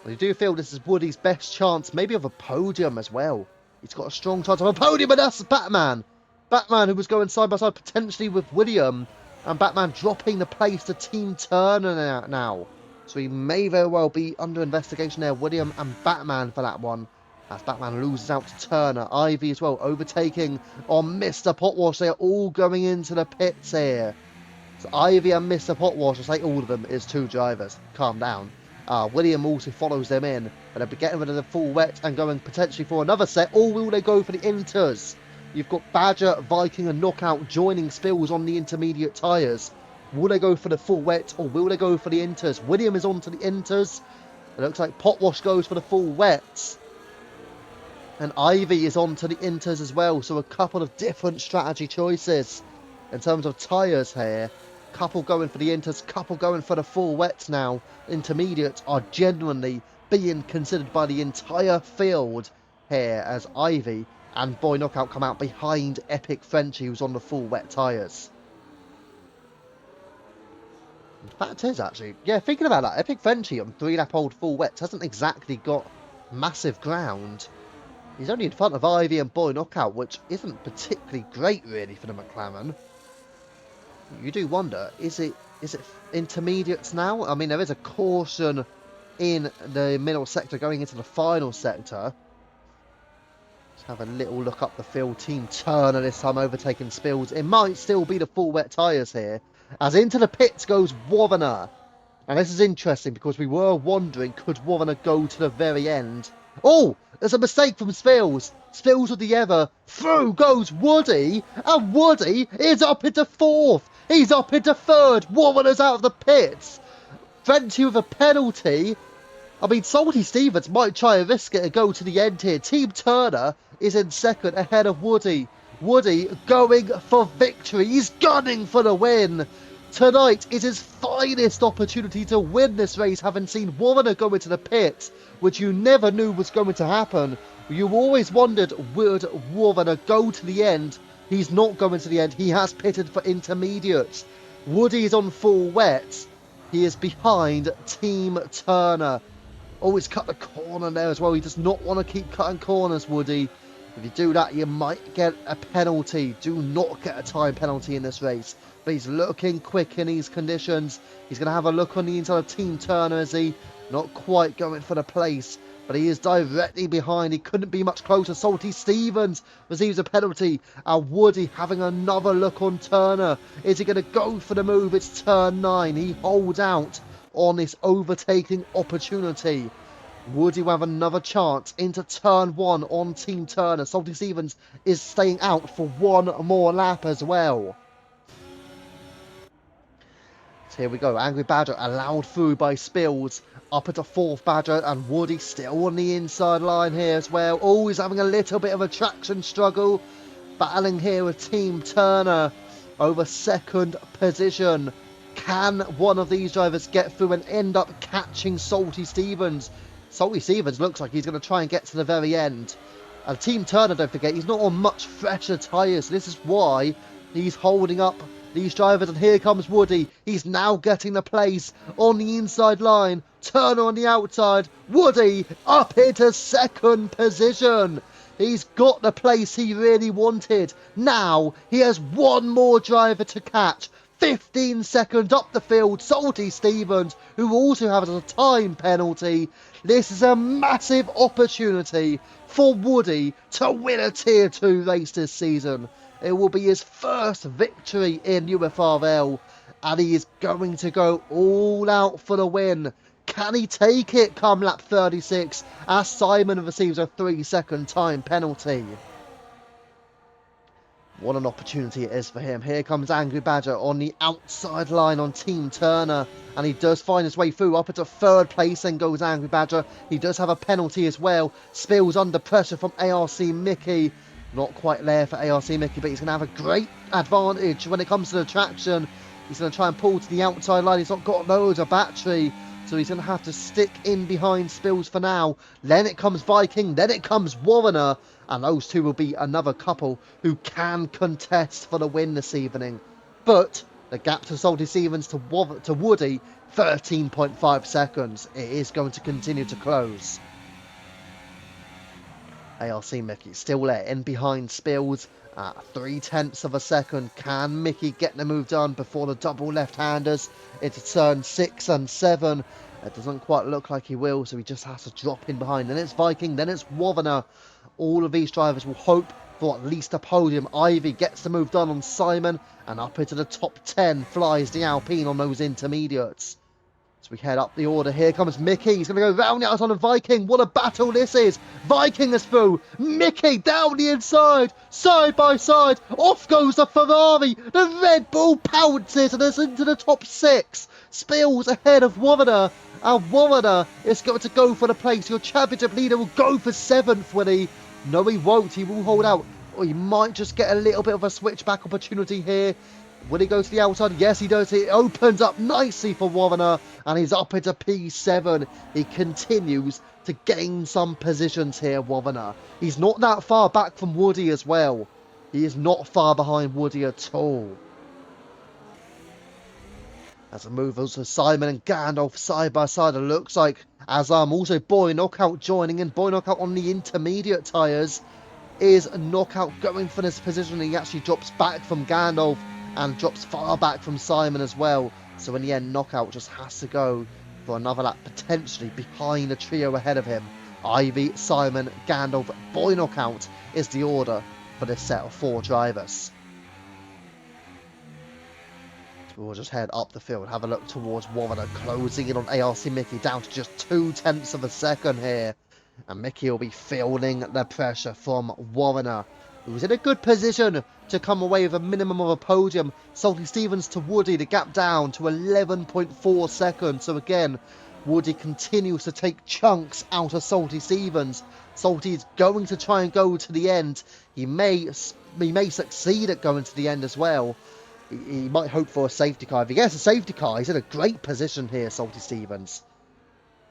A: I do feel this is Woody's best chance, maybe of a podium as well. He's got a strong chance of a podium, and that's Batman. Batman, who was going side by side potentially with William, and Batman dropping the place to Team Turner now. So he may very well be under investigation there. William and Batman for that one. As Batman loses out to Turner. Ivy as well overtaking on Mr. Potwash. They are all going into the pits here. So Ivy and Mr. Potwash, I say all of them, is 2 drivers. Calm down. William also follows them in. But they'll be getting rid of the full wet and going potentially for another set. Or will they go for the inters? You've got Badger, Viking and Knockout joining Spills on the intermediate tyres. Will they go for the full wet or will they go for the inters? William is on to the inters. It looks like Potwash goes for the full wets. And Ivy is on to the inters as well. So a couple of different strategy choices in terms of tyres here. Couple going for the inters, couple going for the full wets now. Intermediates are genuinely being considered by the entire field here as Ivy and Boy Knockout come out behind Epic Frenchie, who's on the full wet tyres. The fact is, actually, yeah, thinking about that, Epic Frenchie on 3-lap-old full wets hasn't exactly got massive ground. He's only in front of Ivy and Boy Knockout, which isn't particularly great, really, for the McLaren. You do wonder, is it intermediates now? I mean, there is a caution in the middle sector going into the final sector. Let's have a little look up the field. Team Turner this time overtaking Spills. It might still be the full wet tyres here. As into the pits goes Warner. And this is interesting because we were wondering, could Warner go to the very end? Oh, there's a mistake from Spills. Spills with the ever. Through goes Woody. And Woody is up into 4th. He's up into 3rd. Warner's out of the pits. Frenchie with a penalty. I mean, Salty Stevens might try and risk it and go to the end here. Team Turner is in 2nd ahead of Woody. Woody going for victory. He's gunning for the win. Tonight is his finest opportunity to win this race, having seen Warner go into the pits, which you never knew was going to happen. You always wondered, would Warner go to the end? He's not going to the end. He has pitted for intermediates. Woody is on full wet. He is behind Team Turner. Oh, he's cut the corner there as well. He does not want to keep cutting corners, Woody. If you do that, you might get a penalty. Do not get a time penalty in this race. But he's looking quick in these conditions. He's going to have a look on the inside of Team Turner, is he? Not quite going for the place, but he is directly behind. He couldn't be much closer. Salty Stevens receives a penalty. And Woody having another look on Turner. Is he going to go for the move? It's turn 9. He holds out on this overtaking opportunity. Woody will have another chance into turn 1 on Team Turner. Salty Stevens is staying out for one more lap as well. So here we go. Angry Badger allowed through by Spills. Up into 4th Badger, and Woody still on the inside line here as well. Oh, he's having a little bit of a traction struggle. Battling here with Team Turner over 2nd position. Can one of these drivers get through and end up catching Salty Stevens? Salty Stevens looks like he's going to try and get to the very end. And Team Turner, don't forget, he's not on much fresher tyres. This is why he's holding up these drivers. And here comes Woody. He's now getting the place on the inside line. Turner on the outside. Woody up into 2nd position. He's got the place he really wanted. Now he has one more driver to catch. 15 seconds up the field. Salty Stevens, who also has a time penalty. This is a massive opportunity for Woody to win a Tier 2 race this season. It will be his first victory in UFRL, and he is going to go all out for the win. Can he take it come lap 36 as Simon receives a 3-second time penalty? What an opportunity it is for him. Here comes Angry Badger on the outside line on Team Turner. And he does find his way through. Up into 3rd place, then goes Angry Badger. He does have a penalty as well. Spills under pressure from ARC Mickey. Not quite there for ARC Mickey, but he's going to have a great advantage when it comes to the traction. He's going to try and pull to the outside line. He's not got loads of battery, so he's going to have to stick in behind Spills for now. Then it comes Viking, then it comes Warner. And those two will be another couple who can contest for the win this evening. But the gap to Salty Stevens to Woody, 13.5 seconds. It is going to continue to close. ARC Mickey still there in behind Spills at 0.3 of a second. Can Mickey get the move done before the double left-handers into turn 6 and 7? It doesn't quite look like he will, so he just has to drop in behind. Then it's Viking, then it's Wovaner. All of these drivers will hope for at least a podium. Ivy gets the move done on Simon, and up into the top 10 flies the Alpine on those intermediates. So we head up the order. Here comes Mickey. He's going to go round the outside of Viking. What a battle this is. Viking is through. Mickey down the inside. Side by side. Off goes the Ferrari. The Red Bull pounces and is into the top 6. Spills ahead of Wovaner. And Wovaner is going to go for the place. Your championship leader will go for 7th, will he? No, he won't. He will hold out. Or he might just get a little bit of a switchback opportunity here. Will he go to the outside? Yes, he does. It opens up nicely for Wovaner, and he's up into P7. He continues to gain some positions here, Wovaner. He's not that far back from Woody as well. He is not far behind Woody at all. As a move also Simon and Gandalf side by side, it looks like, as also Boy Knockout joining in. Boy Knockout on the intermediate tyres. Is Knockout going for this position? He actually drops back from Gandalf and drops far back from Simon as well. So in the end, Knockout just has to go for another lap, potentially behind the trio ahead of him. Ivy, Simon, Gandalf, Boy Knockout is the order for this set of 4 drivers. So we'll just head up the field, have a look towards Wovaner, closing in on ARC Mickey, down to just 0.2 of a second here. And Mickey will be feeling the pressure from Wovaner, who's in a good position to come away with a minimum of a podium. Salty Stevens to Woody, the gap down to 11.4 seconds. So again, Woody continues to take chunks out of Salty Stevens. Salty is going to try and go to the end. He may succeed at going to the end as well. He might hope for a safety car. If he gets a safety car, he's in a great position here, Salty Stevens.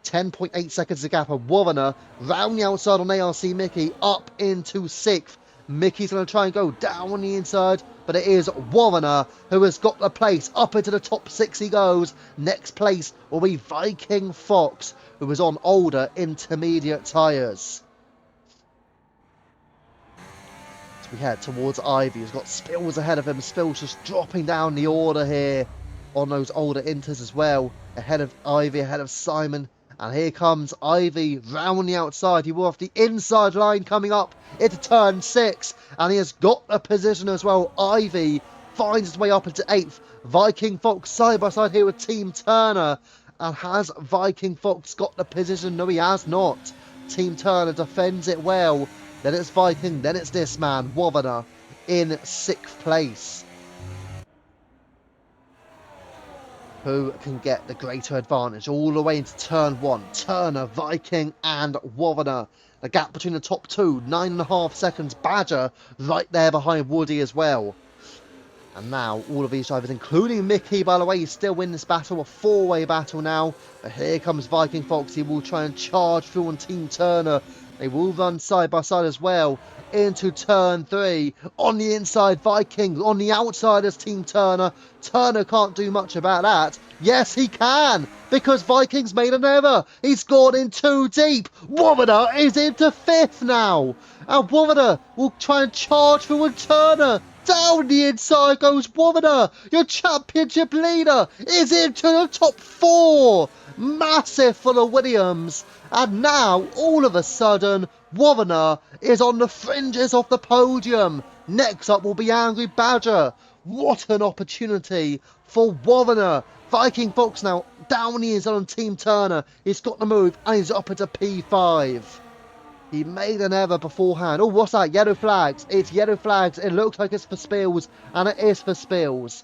A: 10.8 seconds to gap of Wovaner, round the outside on ARC Mickey, up into 6th. Mickey's going to try and go down on the inside, but it is Wovaner who has got the place. Up into the top 6 he goes. Next place will be Viking Fox, who is on older intermediate tyres. So we head towards Ivy, who's got Spills ahead of him. Spills just dropping down the order here on those older inters as well. Ahead of Ivy, ahead of Simon. And here comes Ivy round the outside. He will have the inside line coming up into turn 6. And he has got the position as well. Ivy finds his way up into 8th. Viking Fox side by side here with Team Turner. And has Viking Fox got the position? No, he has not. Team Turner defends it well. Then it's Viking. Then it's this man, Wovaner, in 6th place. Who can get the greater advantage all the way into turn 1? Turner, Viking and Wovaner. The gap between the top 2, 9.5 seconds. Badger right there behind Woody as well. And now all of these drivers, including Mickey, by the way, is still in this battle, a 4-way battle now. But here comes Viking Fox. He will try and charge through on Team Turner. They will run side by side as well into turn 3. On the inside, Viking. On the outside is Team Turner. Turner can't do much about that. Yes, he can, because Viking's made an error. He's gone in too deep. Wovaner is into 5th now. And Wovaner will try and charge through on Turner. Down the inside goes Wovaner. Your championship leader is into the top 4. Massive for the Williams. And now, all of a sudden, Wovaner is on the fringes of the podium. Next up will be Angry Badger. What an opportunity for Wovaner. Viking Fox now down the inside on Team Turner. He's got the move and he's up into P5. He made an error beforehand. Oh, what's that? Yellow flags. It's yellow flags. It looks like it's for Spills, and it is for Spills.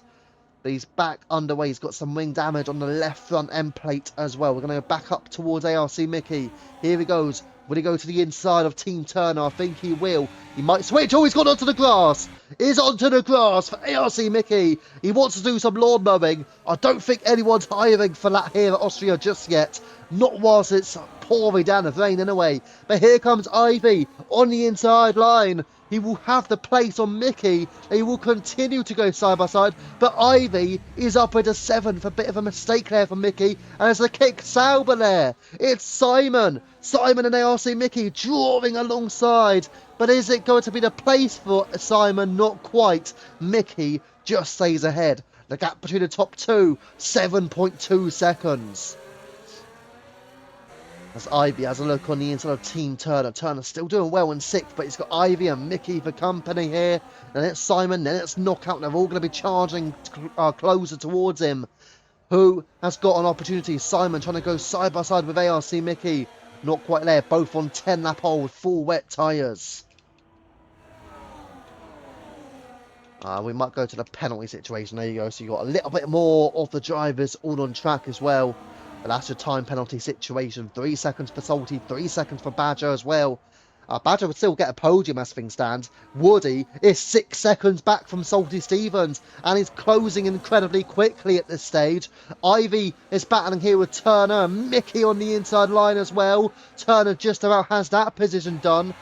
A: But he's back underway. He's got some wing damage on the left front end plate as well. We're going to go back up towards ARC Mickey. Here he goes. Will he go to the inside of Team Turner? I think he will. He might switch. Oh, he's gone onto the grass. He's onto the grass for ARC Mickey. He wants to do some lawn mowing. I don't think anyone's hiring for that here at Austria just yet. Not whilst it's pouring down with rain anyway. But here comes Ivy on the inside line. He will have the place on Mickey. He will continue to go side by side. But Ivy is up into 7th. A bit of a mistake there for Mickey. And there's a kick Sauber there. It's Simon. Simon and ARC Mickey drawing alongside. But is it going to be the place for Simon? Not quite. Mickey just stays ahead. The gap between the top 2, 7.2 seconds. As Ivy has a look on the inside of Team Turner. Turner's still doing well in 6th, but he's got Ivy and Mickey for company here. Then it's Simon, then it's Knockout. They're all going to be charging closer towards him. Who has got an opportunity? Simon trying to go side by side with ARC Mickey. Not quite there, both on 10 lap hole with full wet tyres. We might go to the penalty situation. There you go. So you've got a little bit more of the drivers all on track as well. But that's your time penalty situation. 3 seconds for Salty, 3 seconds for Badger as well. Badger would still get a podium as things stand. Woody is 6 seconds back from Salty Stevens and he's closing incredibly quickly at this stage. Ivy is battling here with Turner and Mickey on the inside line as well. Turner just about has that position done.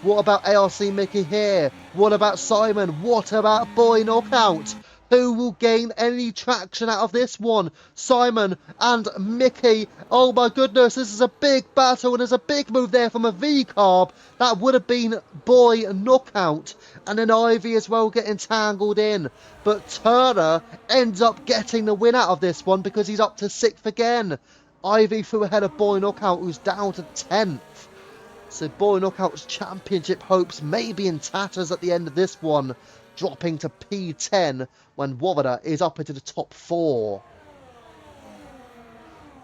A: What about ARC Mickey here? What about Simon? What about Boy Knockout? Who will gain any traction out of this one? Simon and Mickey. Oh my goodness, this is a big battle and there's a big move there from a V-carb. That would have been Boy Knockout. And then Ivy as well getting tangled in. But Turner ends up getting the win out of this one because he's up to 6th again. Ivy through ahead of Boy Knockout, who's down to 10th. So Boy Knockout's championship hopes may be in tatters at the end of this one, dropping to P10 when Warriner is up into the top 4.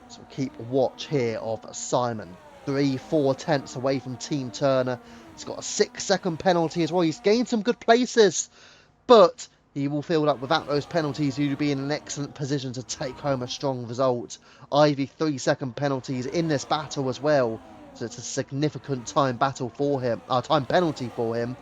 A: So keep watch here of Simon. 3-4 tenths away from Team Turner. He's got a 6-second penalty as well. He's gained some good places, but he will feel that without those penalties, he'd be in an excellent position to take home a strong result. Ivy 3-second penalties in this battle as well. So it's a significant time battle for him, time penalty for him,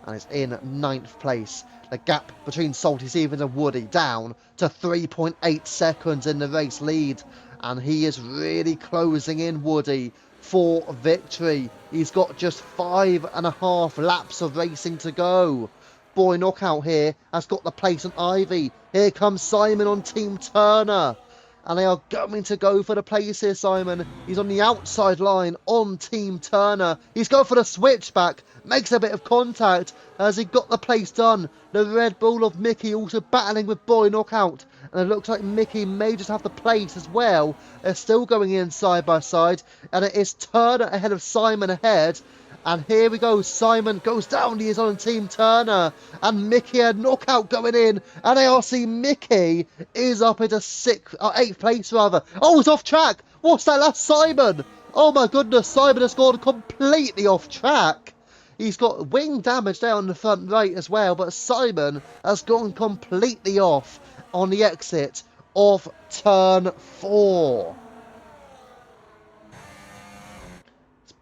A: and it's in 9th place. The gap between Salty Stevens and Woody down to 3.8 seconds in the race lead, and he is really closing in Woody for victory. He's got just 5.5 laps of racing to go. Boy Knockout here has got the place on Ivy. Here comes Simon on Team Turner. And they are going to go for the place here, Simon. He's on the outside line on Team Turner. He's going for the switchback. Makes a bit of contact as he got the place done. The Red Bull of Mickey also battling with Boy Knockout. And it looks like Mickey may just have the place as well. They're still going in side by side. And it is Turner ahead of Simon ahead. And here we go, Simon goes down, he is on Team Turner, and Mickey and Knockout going in, and ARC Mickey is up into 8th place rather. Oh, he's off track, what's that, that's Simon. Oh my goodness, Simon has gone completely off track. He's got wing damage there on the front right as well, but Simon has gone completely off on the exit of turn 4.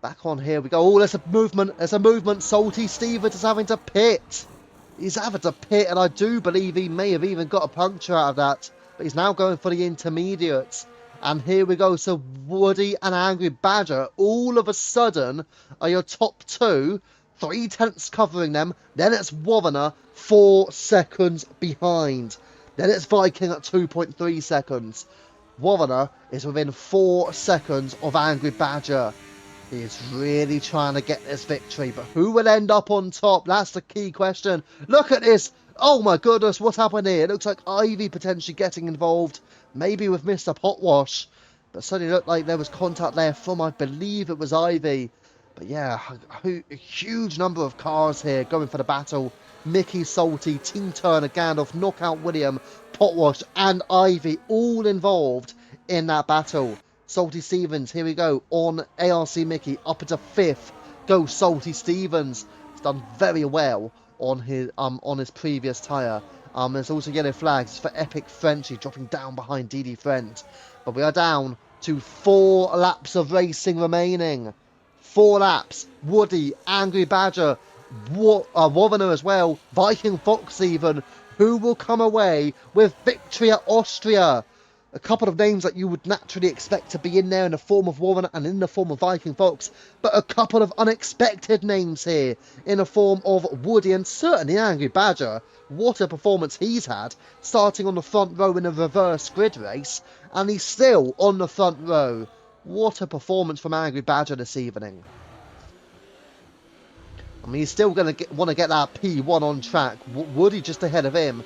A: Back on here we go. Oh, there's a movement. There's a movement. Salty Stevens is having to pit. He's having to pit, and I do believe he may have even got a puncture out of that. But he's now going for the intermediates. And here we go. So Woody and Angry Badger all of a sudden are your top 2. 3 tenths covering them. Then it's Warriner 4 seconds behind. Then it's Viking at 2.3 seconds. Warriner is within 4 seconds of Angry Badger. He is really trying to get this victory, but who will end up on top? That's the key question. Look at this. Oh my goodness, what's happened here? It looks like Ivy potentially getting involved, maybe with Mr. Potwash, but certainly looked like there was contact there from, I believe it was Ivy. But yeah, a huge number of cars here going for the battle. Mickey, Salty, Team Turner, Gandalf, Knockout William, Potwash and Ivy all involved in that battle. Salty Stevens, here we go, on ARC Mickey, up into 5th. Go Salty Stevens. He's done very well on his previous tyre. There's also yellow flags for Epic Frenchie dropping down behind DD Friend. But we are down to 4 laps of racing remaining. 4 laps. Woody, Angry Badger, Warriner as well, Viking Fox even. Who will come away with victory at Austria? A couple of names that you would naturally expect to be in there in the form of Warriner and in the form of Viking Fox, but a couple of unexpected names here in the form of Woody and certainly Angry Badger. What a performance he's had, starting on the front row in a reverse grid race, and he's still on the front row. What a performance from Angry Badger this evening. I mean, he's still going to want to get that P1 on track. Woody just ahead of him.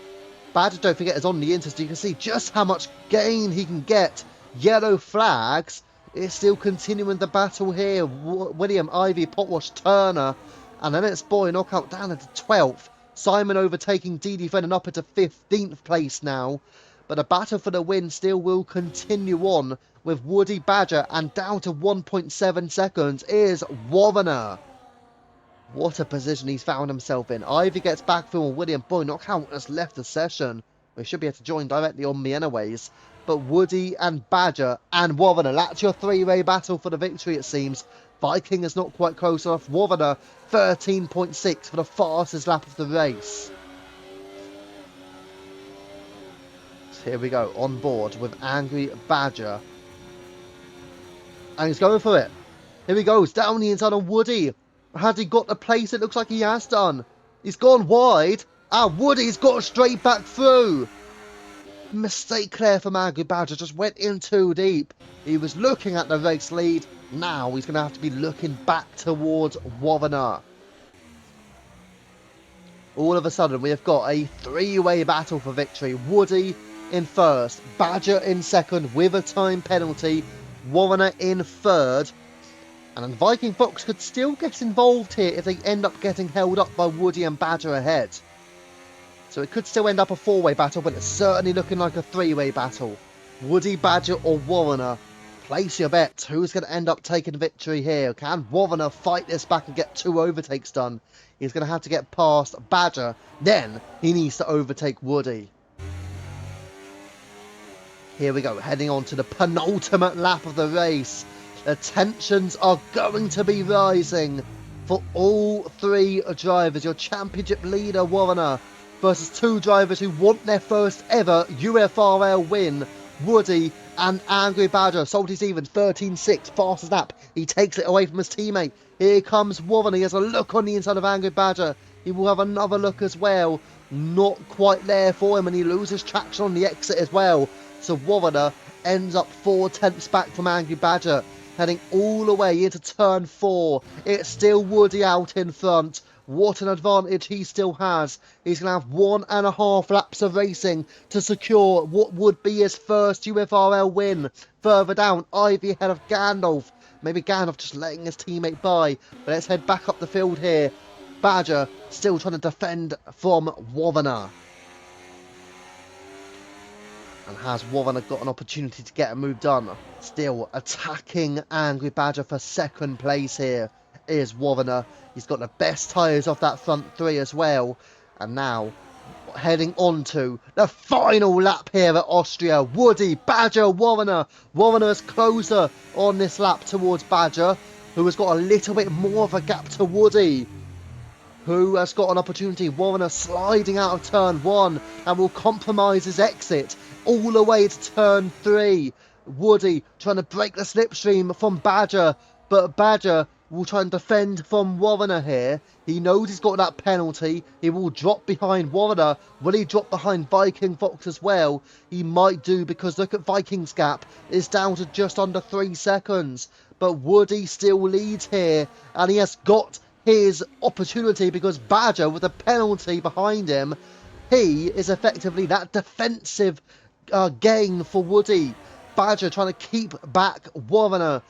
A: Badger, don't forget, is on the inside, so you can see just how much gain he can get. Yellow flags is still continuing the battle here. William, Ivy, Potwash, Turner, and then it's Boy Knockout down into 12th. Simon overtaking DD Venom up into 15th place now. But the battle for the win still will continue on with Woody Badger, and down to 1.7 seconds is Warrener. What a position he's found himself in. Ivy gets back through, and William Boy Knockout has left the session. We should be able to join directly on me anyways. But Woody and Badger and Warrener, that's your three-way battle for the victory, it seems. Viking is not quite close enough. Warrener, 13.6 for the fastest lap of the race. So here we go, on board with Angry Badger. And he's going for it. Here he goes, down the inside on Woody. Has he got the place? It looks like he has done. He's gone wide. Woody's got straight back through. Mistake there from Angry Badger. Just went in too deep. He was looking at the race lead. Now he's going to have to be looking back towards Warrener. All of a sudden, we have got a three-way battle for victory. Woody in first. Badger in second with a time penalty. Warrener in third. And then Viking Fox could still get involved here if they end up getting held up by Woody and Badger ahead. So it could still end up a four-way battle, but it's certainly looking like a three-way battle. Woody, Badger or Warrener. Place your bets. Who's going to end up taking victory here? Can Warrener fight this back and get two overtakes done? He's going to have to get past Badger. Then he needs to overtake Woody. Here we go, heading on to the penultimate lap of the race. The tensions are going to be rising for all three drivers. Your championship leader, Warrener, versus two drivers who want their first ever UFRL win, Woody and Angry Badger. Salty Stevens, 13.6, fastest lap. He takes it away from his teammate. Here comes Warrener. He has a look on the inside of Angry Badger. He will have another look as well. Not quite there for him, and he loses traction on the exit as well. So Warrener ends up 4 tenths back from Angry Badger, heading all the way into turn 4. It's still Woody out in front. What an advantage he still has. He's going to have 1.5 laps of racing to secure what would be his first UFRL win. Further down, Ivy ahead of Gandalf. Maybe Gandalf just letting his teammate by. But let's head back up the field here. Badger still trying to defend from Warrener. And has Warrener got an opportunity to get a move done? Still attacking Angry Badger for second place here is Warrener. He's got the best tyres off that front three as well. And now heading on to the final lap here at Austria. Woody, Badger, Warrener. Warrener is closer on this lap towards Badger, who has got a little bit more of a gap to Woody, who has got an opportunity. Warrener sliding out of turn 1 and will compromise his exit all the way to turn 3. Woody trying to break the slipstream from Badger, but Badger will try and defend from Warrener here. He knows he's got that penalty. He will drop behind Warrener. Will he drop behind Viking Fox as well? He might do, because look at Viking's gap. It's down to just under 3 seconds. But Woody still leads here, and he has got his opportunity because Badger, with a penalty behind him, he is effectively that defensive gain for Woody. Badger trying to keep back Warrener,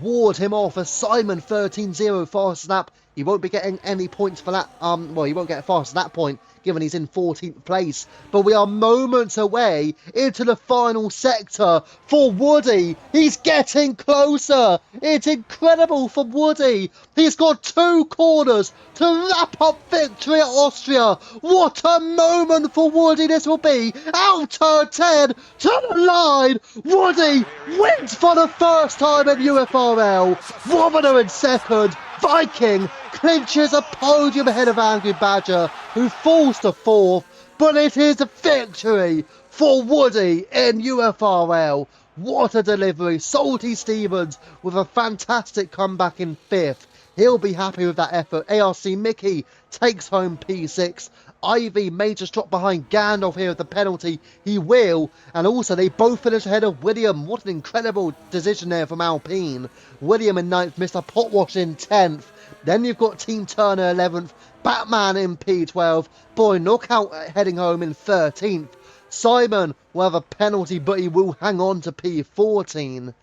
A: ward him off as Simon 13.0 fastest lap. He won't be getting any points for that. Well, he won't get fast at that point, given he's in 14th place. But we are moments away into the final sector for Woody. He's getting closer. It's incredible for Woody. He's got 2 corners to wrap up victory at Austria. What a moment for Woody this will be. Out turn 10 to the line. Woody wins for the first time in UFRL. Warrener in second. Viking clinches a podium ahead of Angry Badger, who falls to 4th, but it is a victory for Woody in UFRL. What a delivery. Salty Stevens with a fantastic comeback in 5th. He'll be happy with that effort. ARC Mickey takes home P6. Ivy may just drop behind Gandalf here with the penalty. He will. And also they both finish ahead of William. What an incredible decision there from Alpine. William in 9th, Mr. Potwash in 10th. Then you've got Team Turner 11th. Batman in P12. Boy Knockout heading home in 13th. Simon will have a penalty, but he will hang on to P14.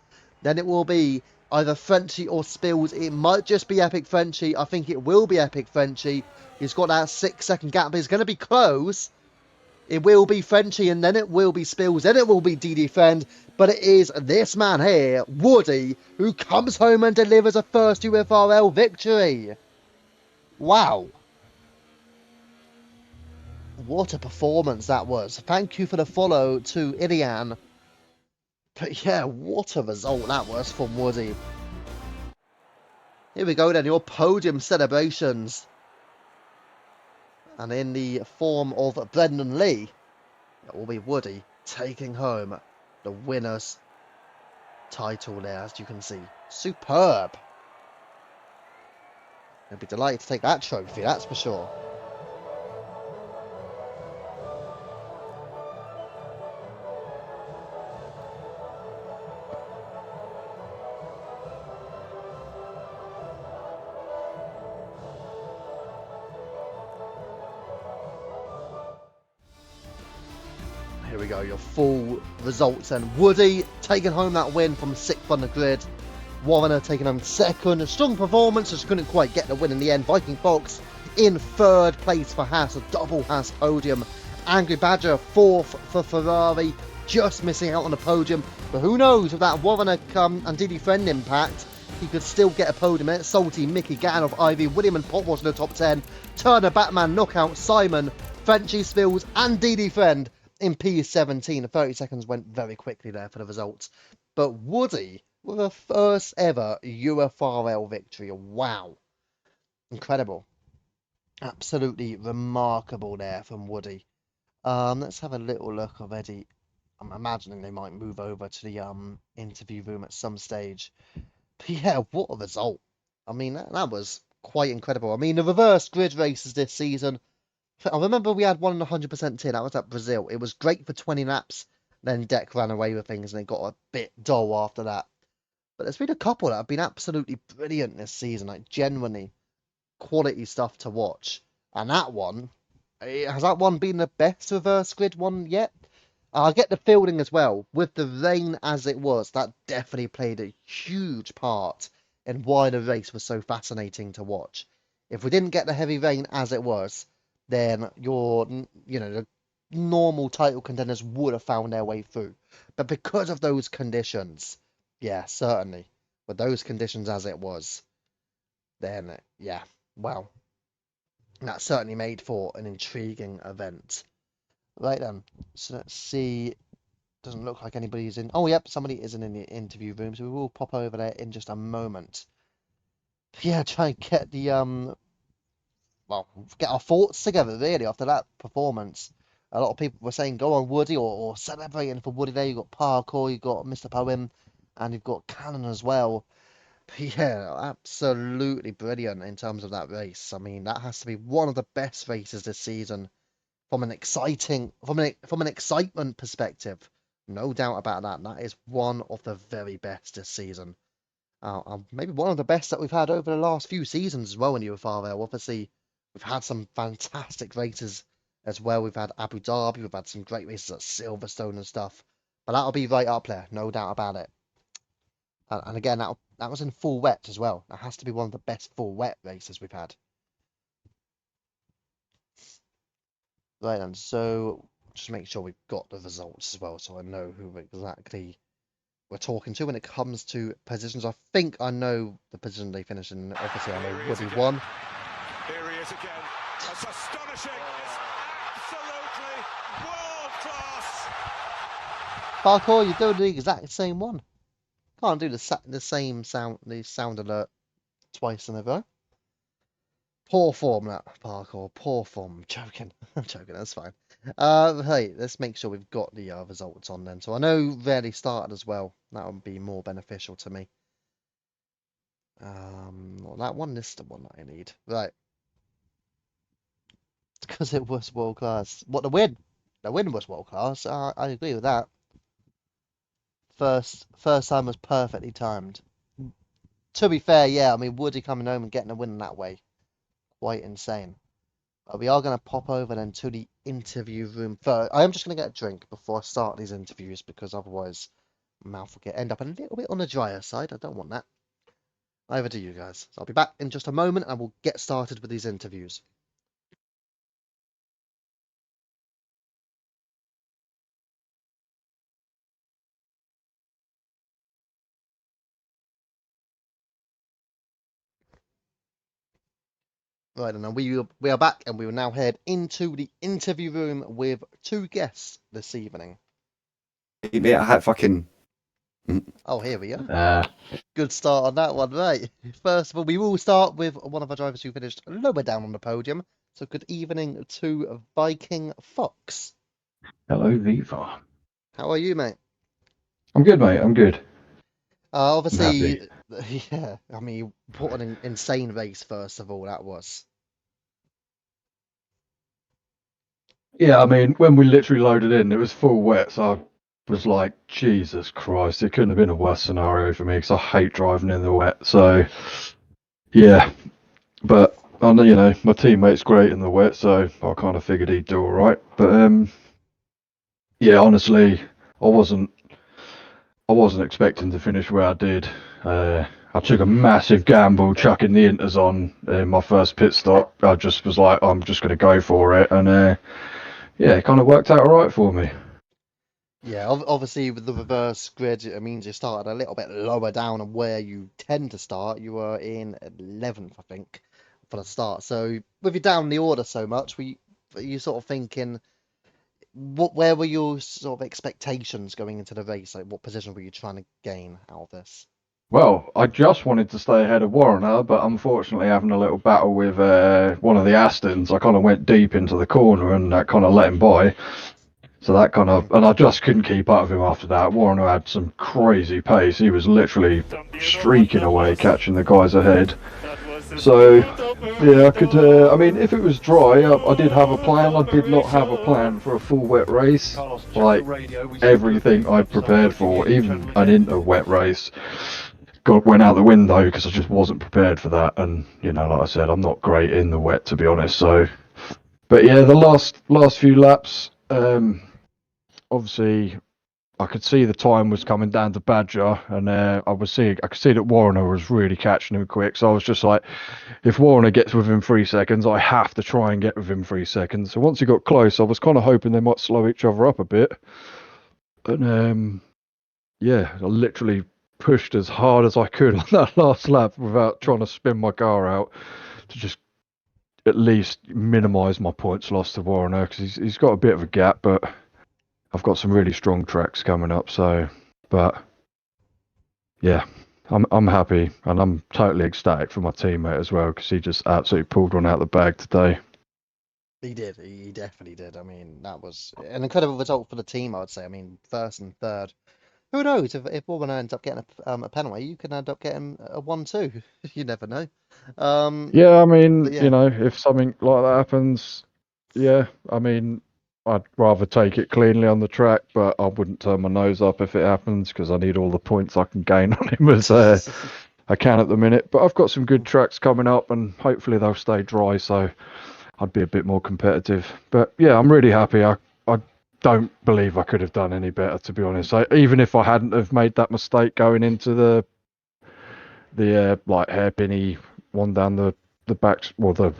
A: then it will be either Frenchie or Spills. It might just be Epic Frenchie. I think it will be Epic Frenchie. He's got that 6-second gap, but it's going to be close. It will be Frenchie, and then it will be Spills, then it will be DD Friend. But it is this man here, Woody, who comes home and delivers a first UFRL victory. Wow. What a performance that was. Thank you for the follow to Ilian. But yeah, what a result that was from Woody. Here we go then, your podium celebrations. And in the form of Brendan Lee, it will be Woody taking home the winner's title there, as you can see. Superb. He'll be delighted to take that trophy, that's for sure. Here we go, your full results then. Woody taking home that win from 6th on the grid. Warner taking home 2nd. A strong performance, just couldn't quite get the win in the end. Viking Fox in 3rd place for Haas, a double Haas podium. Angry Badger 4th for Ferrari, just missing out on the podium. But who knows, with that Warner and Diddy Friend impact, he could still get a podium. Salty, Mickey, Ganov, Ivy, William and Pop was in the top 10. Turner, Batman, Knockout, Simon, Frenchie, Spills and Diddy Friend in P17. The 30 seconds went very quickly there for the results. But Woody with a first ever UFRL victory. Wow. Incredible. Absolutely remarkable there from Woody. Let's have a little look already. I'm imagining they might move over to the interview room at some stage. But yeah, what a result. I mean, that was quite incredible. I mean, the reverse grid races this season, I remember we had one in 100% tin. That was at Brazil. It was great for 20 laps. Then Deck ran away with things and it got a bit dull after that. But there's been a couple that have been absolutely brilliant this season. Like, genuinely quality stuff to watch. And that one, has that one been the best reverse grid one yet? I get the fielding as well. With the rain as it was, that definitely played a huge part in why the race was so fascinating to watch. If we didn't get the heavy rain as it was, then the normal title contenders would have found their way through. But because of those conditions, yeah, certainly. With those conditions as it was, then yeah, well, that certainly made for an intriguing event. Right then, so let's see. Doesn't look like anybody's in. Oh, yep, somebody isn't in the interview room, so we will pop over there in just a moment. Yeah, try and get the well, get our thoughts together really after that performance. A lot of people were saying go on Woody or celebrating for Woody there. You've got Parkour, you've got Mr. Poem, and you've got Cannon as well. But yeah, absolutely brilliant in terms of that race. I mean, that has to be one of the best races this season from an excitement perspective. No doubt about that. That is one of the very best this season. Maybe one of the best that we've had over the last few seasons as well in UFRL. Obviously, we've had some fantastic races as well. We've had Abu Dhabi, we've had some great races at Silverstone and stuff. But that'll be right up there, no doubt about it. And again, that was in full wet as well. That has to be one of the best full wet races we've had. Right then, so just make sure we've got the results as well, so I know who exactly we're talking to when it comes to positions. I think I know the position they finished in. Obviously, I know Woody won.
B: Here he is again. That's astonishing. It's absolutely world class.
A: Parkour, you're doing the exact same one. Can't do the same sound alert twice in a row. Poor form, that Parkour. Poor form. I'm joking. I'm joking. That's fine. Hey, let's make sure we've got the results on then. So I know Rarely started as well. That would be more beneficial to me. Well, that one is the one that I need. Right. Because it was world class. What, the win? The win was world class. I agree with that. First time was perfectly timed. To be fair, yeah, I mean, Woody coming home and getting a win that way, quite insane. But we are going to pop over then to the interview room first. I am just going to get a drink before I start these interviews because otherwise Mouth will end up a little bit on the drier side. I don't want that. Over to you guys. So I'll be back in just a moment and we'll get started with these interviews. Right, and we are back, and we will now head into the interview room with two guests this evening.
C: Mate, I had fucking.
A: Oh, here we are. Good start on that one, right? First of all, we will start with one of our drivers who finished lower down on the podium. So good evening to Viking Fox.
D: Hello, Viva.
A: How are you, mate?
D: I'm good, mate. I'm good.
A: Obviously, yeah. I mean, what an insane race, first of all, that was.
D: Yeah, I mean, when we literally loaded in, it was full wet, so I was like, Jesus Christ, it couldn't have been a worse scenario for me because I hate driving in the wet. So, yeah, but I know, my teammate's great in the wet, so I kind of figured he'd do all right. But yeah, honestly, I wasn't expecting to finish where I did. I took a massive gamble chucking the inters on in my first pit stop. I just was like, I'm just going to go for it, and yeah, it kind of worked out all right for me.
A: Yeah, obviously with the reverse grid, it means you started a little bit lower down on where you tend to start. You were in 11th, I think, for the start. So with you down the order so much, were you sort of thinking, where were your sort of expectations going into the race? Like, what position were you trying to gain out of this?
D: Well, I just wanted to stay ahead of Warner, but unfortunately having a little battle with one of the Astons, I kind of went deep into the corner and that kind of let him by. So that kind of, and I just couldn't keep up with him after that. Warner had some crazy pace. He was literally streaking away, catching the guys ahead. So, yeah, I could, I mean, if it was dry, I did have a plan. I did not have a plan for a full wet race. Like, everything I prepared for, even an inter-wet race, went out the window because I just wasn't prepared for that. And, like I said, I'm not great in the wet, to be honest. So, but yeah, the last few laps, obviously, I could see the time was coming down to Badger, and I could see that Warner was really catching him quick. So I was just like, if Warner gets within 3 seconds, I have to try and get within 3 seconds. So once he got close, I was kind of hoping they might slow each other up a bit. And yeah, I literally pushed as hard as I could on that last lap without trying to spin my car out to just at least minimise my points lost to Warner, because he's got a bit of a gap, but I've got some really strong tracks coming up. So, but yeah, I'm happy, and I'm totally ecstatic for my teammate as well, because he just absolutely pulled one out the bag today.
A: He did. He definitely did. I mean, that was an incredible result for the team, I would say. I mean, first and third. Who knows? If Warren ends up getting a penalty, you can end up getting a 1-2. You never know.
D: Yeah, I mean,
A: yeah.
D: if something like that happens, yeah, I mean, I'd rather take it cleanly on the track, but I wouldn't turn my nose up if it happens, because I need all the points I can gain on him as I can at the minute. But I've got some good tracks coming up, and hopefully they'll stay dry, so I'd be a bit more competitive. But yeah, I'm really happy. I don't believe I could have done any better, to be honest. Even if I hadn't have made that mistake going into the like hairpinny one down the back, well, the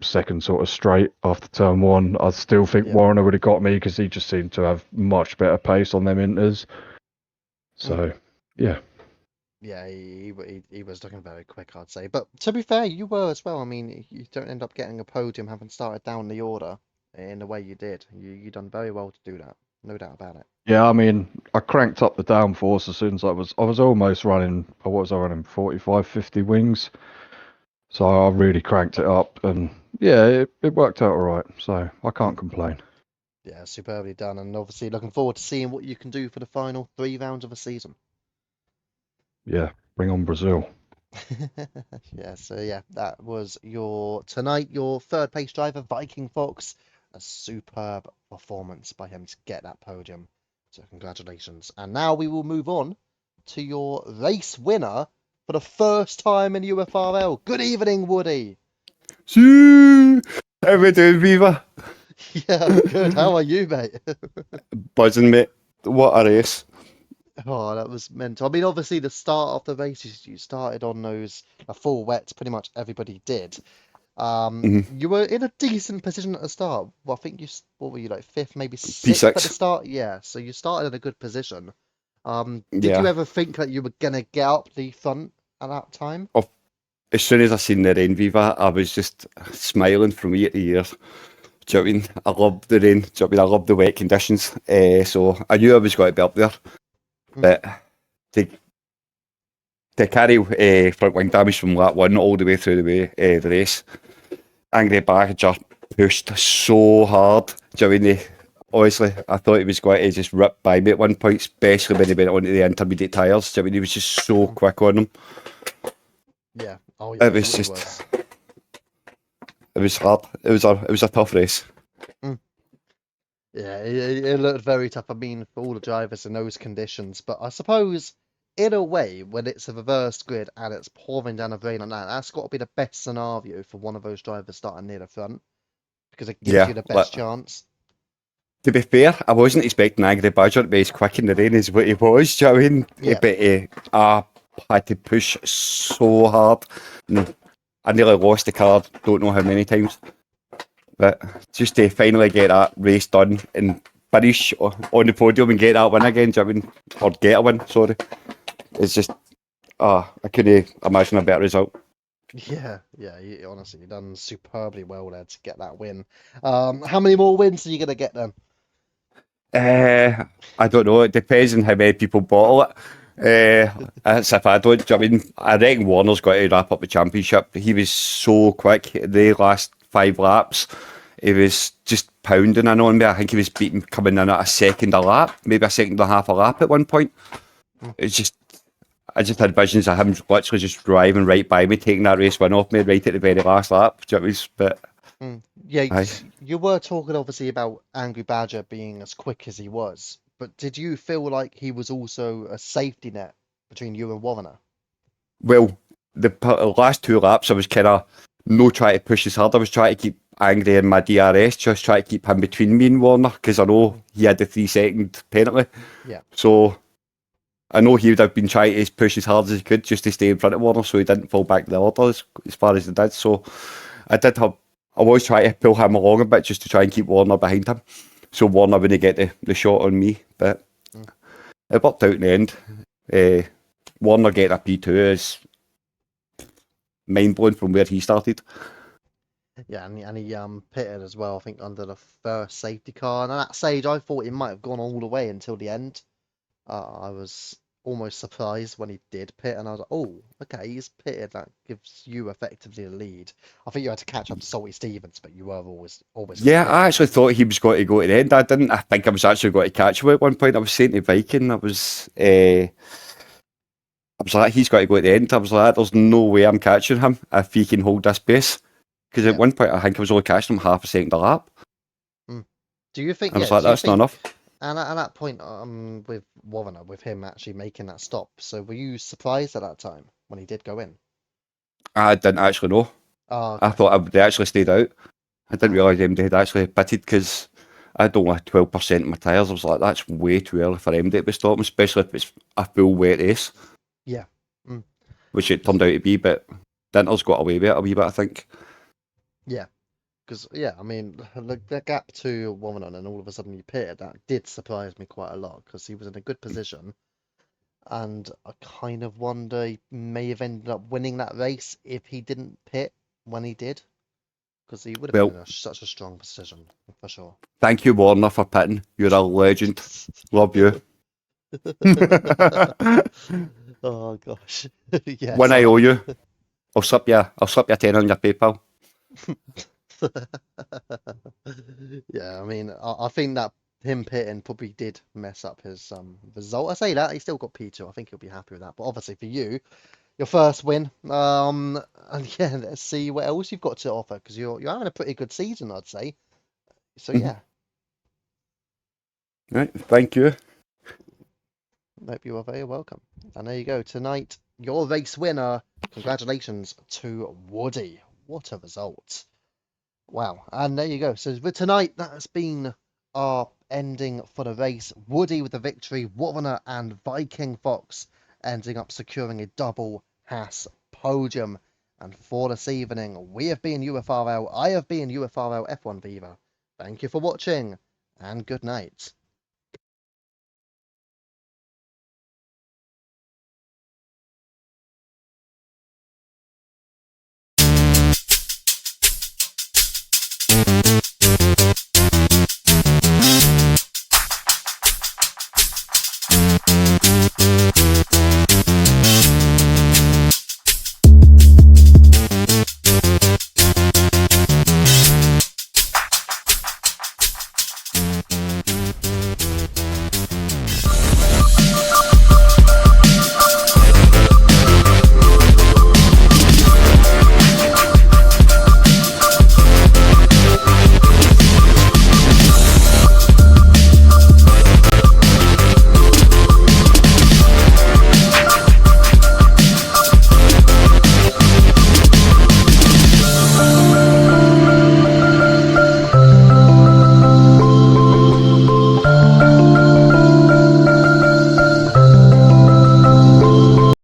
D: second sort of straight after turn one, I still think Warner would have got me, because he just seemed to have much better pace on them inters. So, yeah.
A: Yeah, he was looking very quick, I'd say. But to be fair, you were as well. I mean, you don't end up getting a podium having started down the order in the way you did. You done very well to do that, no doubt about it.
D: Yeah, I mean, I cranked up the downforce as soon as I was almost running. What was I running? 45, 50 wings. So I really cranked it up, and yeah, it worked out all right. So I can't complain.
A: Yeah, superbly done, and obviously looking forward to seeing what you can do for the final 3 rounds of the season.
D: Yeah, bring on Brazil.
A: Yeah, so yeah, that was your third place driver, Viking Fox. A superb performance by him to get that podium. So congratulations. And now we will move on to your race winner for the first time in UFRL. Good evening, Woody.
C: See, how we doing, Viva?
A: Yeah, good. How are you, mate?
C: Buzzing, mate. What a race.
A: Oh, that was mental. I mean, obviously, the start of the races, you started on those full wets. Pretty much everybody did.
C: Mhm.
A: You were in a decent position at the start. Well, I think what were you like fifth, maybe sixth at the
C: P6.
A: start? Yeah, so you started in a good position. Did you
C: Yeah.
A: ever think that you were gonna get up the front at that time?
C: Oh, as soon as I seen the rain Viva, I was just smiling from ear to ear. Do you know what I mean? I loved the rain. Do you know what I mean? I loved the wet conditions. So I knew I was going to be up there.
A: Mm.
C: But to, to carry front wing damage from lap one all the way through the race, Angry Badger pushed so hard. Do you know what I mean? Honestly, I thought he was going to just rip by me at one point, especially when he went onto the intermediate tyres. Do you know what I mean? He was just so
A: Mm.
C: quick on them.
A: Yeah. Oh, he
C: It
A: was.
C: was
A: He
C: just,
A: was.
C: it was hard. It was a tough race.
A: Mm. Yeah, it looked very tough. I mean, for all the drivers in those conditions, but I suppose in a way, when it's a reversed grid and it's pouring down a rain like that, that's got to be the best scenario for one of those drivers starting near the front because it gives
C: Yeah,
A: you the
C: like,
A: best chance.
C: to be fair, I wasn't expecting Angry Badger to be as quick in the rain as what he was. Do you know what I mean?
A: Yeah.
C: But I had to push so hard. And I nearly lost the car, don't know how many times. But just to finally get that race done and finish on the podium and get that win again, do you know what I mean? Or get a win, sorry. It's just, I couldn't imagine a better result.
A: Yeah, honestly, you've done superbly well there to get that win. How many more wins are you gonna get then?
C: I don't know. It depends on how many people bottle it. As if I don't. I mean, I reckon Warner's got to wrap up the championship. He was so quick. The last 5 laps, he was just pounding in on me. I think he was beating coming in at a second a lap, maybe a second and a half a lap at one point.
A: Mm.
C: It's just, I just had visions of him literally just driving right by me, taking that race win off me right at the very last lap. Do you know what I mean? But
A: Yeah,
C: aye.
A: you were talking obviously about Angry Badger being as quick as he was, but did you feel like he was also a safety net between you and Warner?
C: Well, the last 2 laps, I was kind of no trying to push as hard. I was trying to keep Angry in my DRS, just trying to keep him between me and Warner, because I know
A: Mm.
C: he had the 3 second penalty.
A: Yeah.
C: So I know he would have been trying to push as hard as he could just to stay in front of Warner, so he didn't fall back to the order as far as he did. So I was trying to pull him along a bit just to try and keep Warner behind him, so Warner wouldn't get the shot on me. But
A: Mm.
C: it worked out in the end. Warner getting a P2 is mind blowing from where he started.
A: Yeah, and he pitted as well, I think under the first safety car. And at that stage, I thought he might have gone all the way until the end. I was almost surprised when he did pit, and I was like, "Oh, okay, he's pitted. That gives you effectively a lead." I think you had to catch up to Salty Stevens, but you were always going to
C: Yeah,
A: pit
C: I actually
A: anyway.
C: thought he was going to go to the end. I didn't. I think I was actually going to catch him at one point. I was saying to Viking, I was like, he's got to go to the end. I was like, there's no way I'm catching him if he can hold this pace. Because at
A: Yeah.
C: one point, I think I was only catching him half a second a lap.
A: Do you think?
C: I was
A: Yeah.
C: like,
A: Do you
C: that's not
A: think?
C: enough.
A: And at that point, with Warner, with him actually making that stop, so were you surprised at that time when he did go in?
C: I didn't actually know.
A: Oh,
C: I
A: okay.
C: thought they actually stayed out. I didn't
A: Ah,
C: realise they had actually pitted because I had only 12% of my tyres. I was like, that's way too early for them to be stopping, especially if it's a full wet race,
A: yeah. Mm.
C: which it turned out to be. But Dinter's got away with it a wee bit, I think.
A: Yeah. Because yeah, I mean, the gap to Warner, and all of a sudden you pitted. That did surprise me quite a lot because he was in a good position, and I kind of wonder he may have ended up winning that race if he didn't pit when he did, because he would have been
C: Well,
A: in such a strong position for sure.
C: thank you, Warner, for pitting. You're a legend. Love you.
A: Oh gosh. Yes,
C: When I owe you, I'll slip you a 10 on your PayPal.
A: Yeah, I mean, I think that him pitting probably did mess up his result. I say that he still got P2. I think he'll be happy with that. But obviously for you, your first win. And yeah, let's see what else you've got to offer because you're having a pretty good season, I'd say. So
C: Mhm.
A: yeah,
C: Right, thank you.
A: hope you are very welcome. And there you go. Tonight, your race winner. Congratulations to Woody. What a result. Wow. And there you go. So with tonight, that has been our ending for the race. Woody with the victory, Warner and Viking Fox ending up securing a double Haas podium. And for this evening, we have been UFRL, I have been UFRL F1 Viva. Thank you for watching, and good night.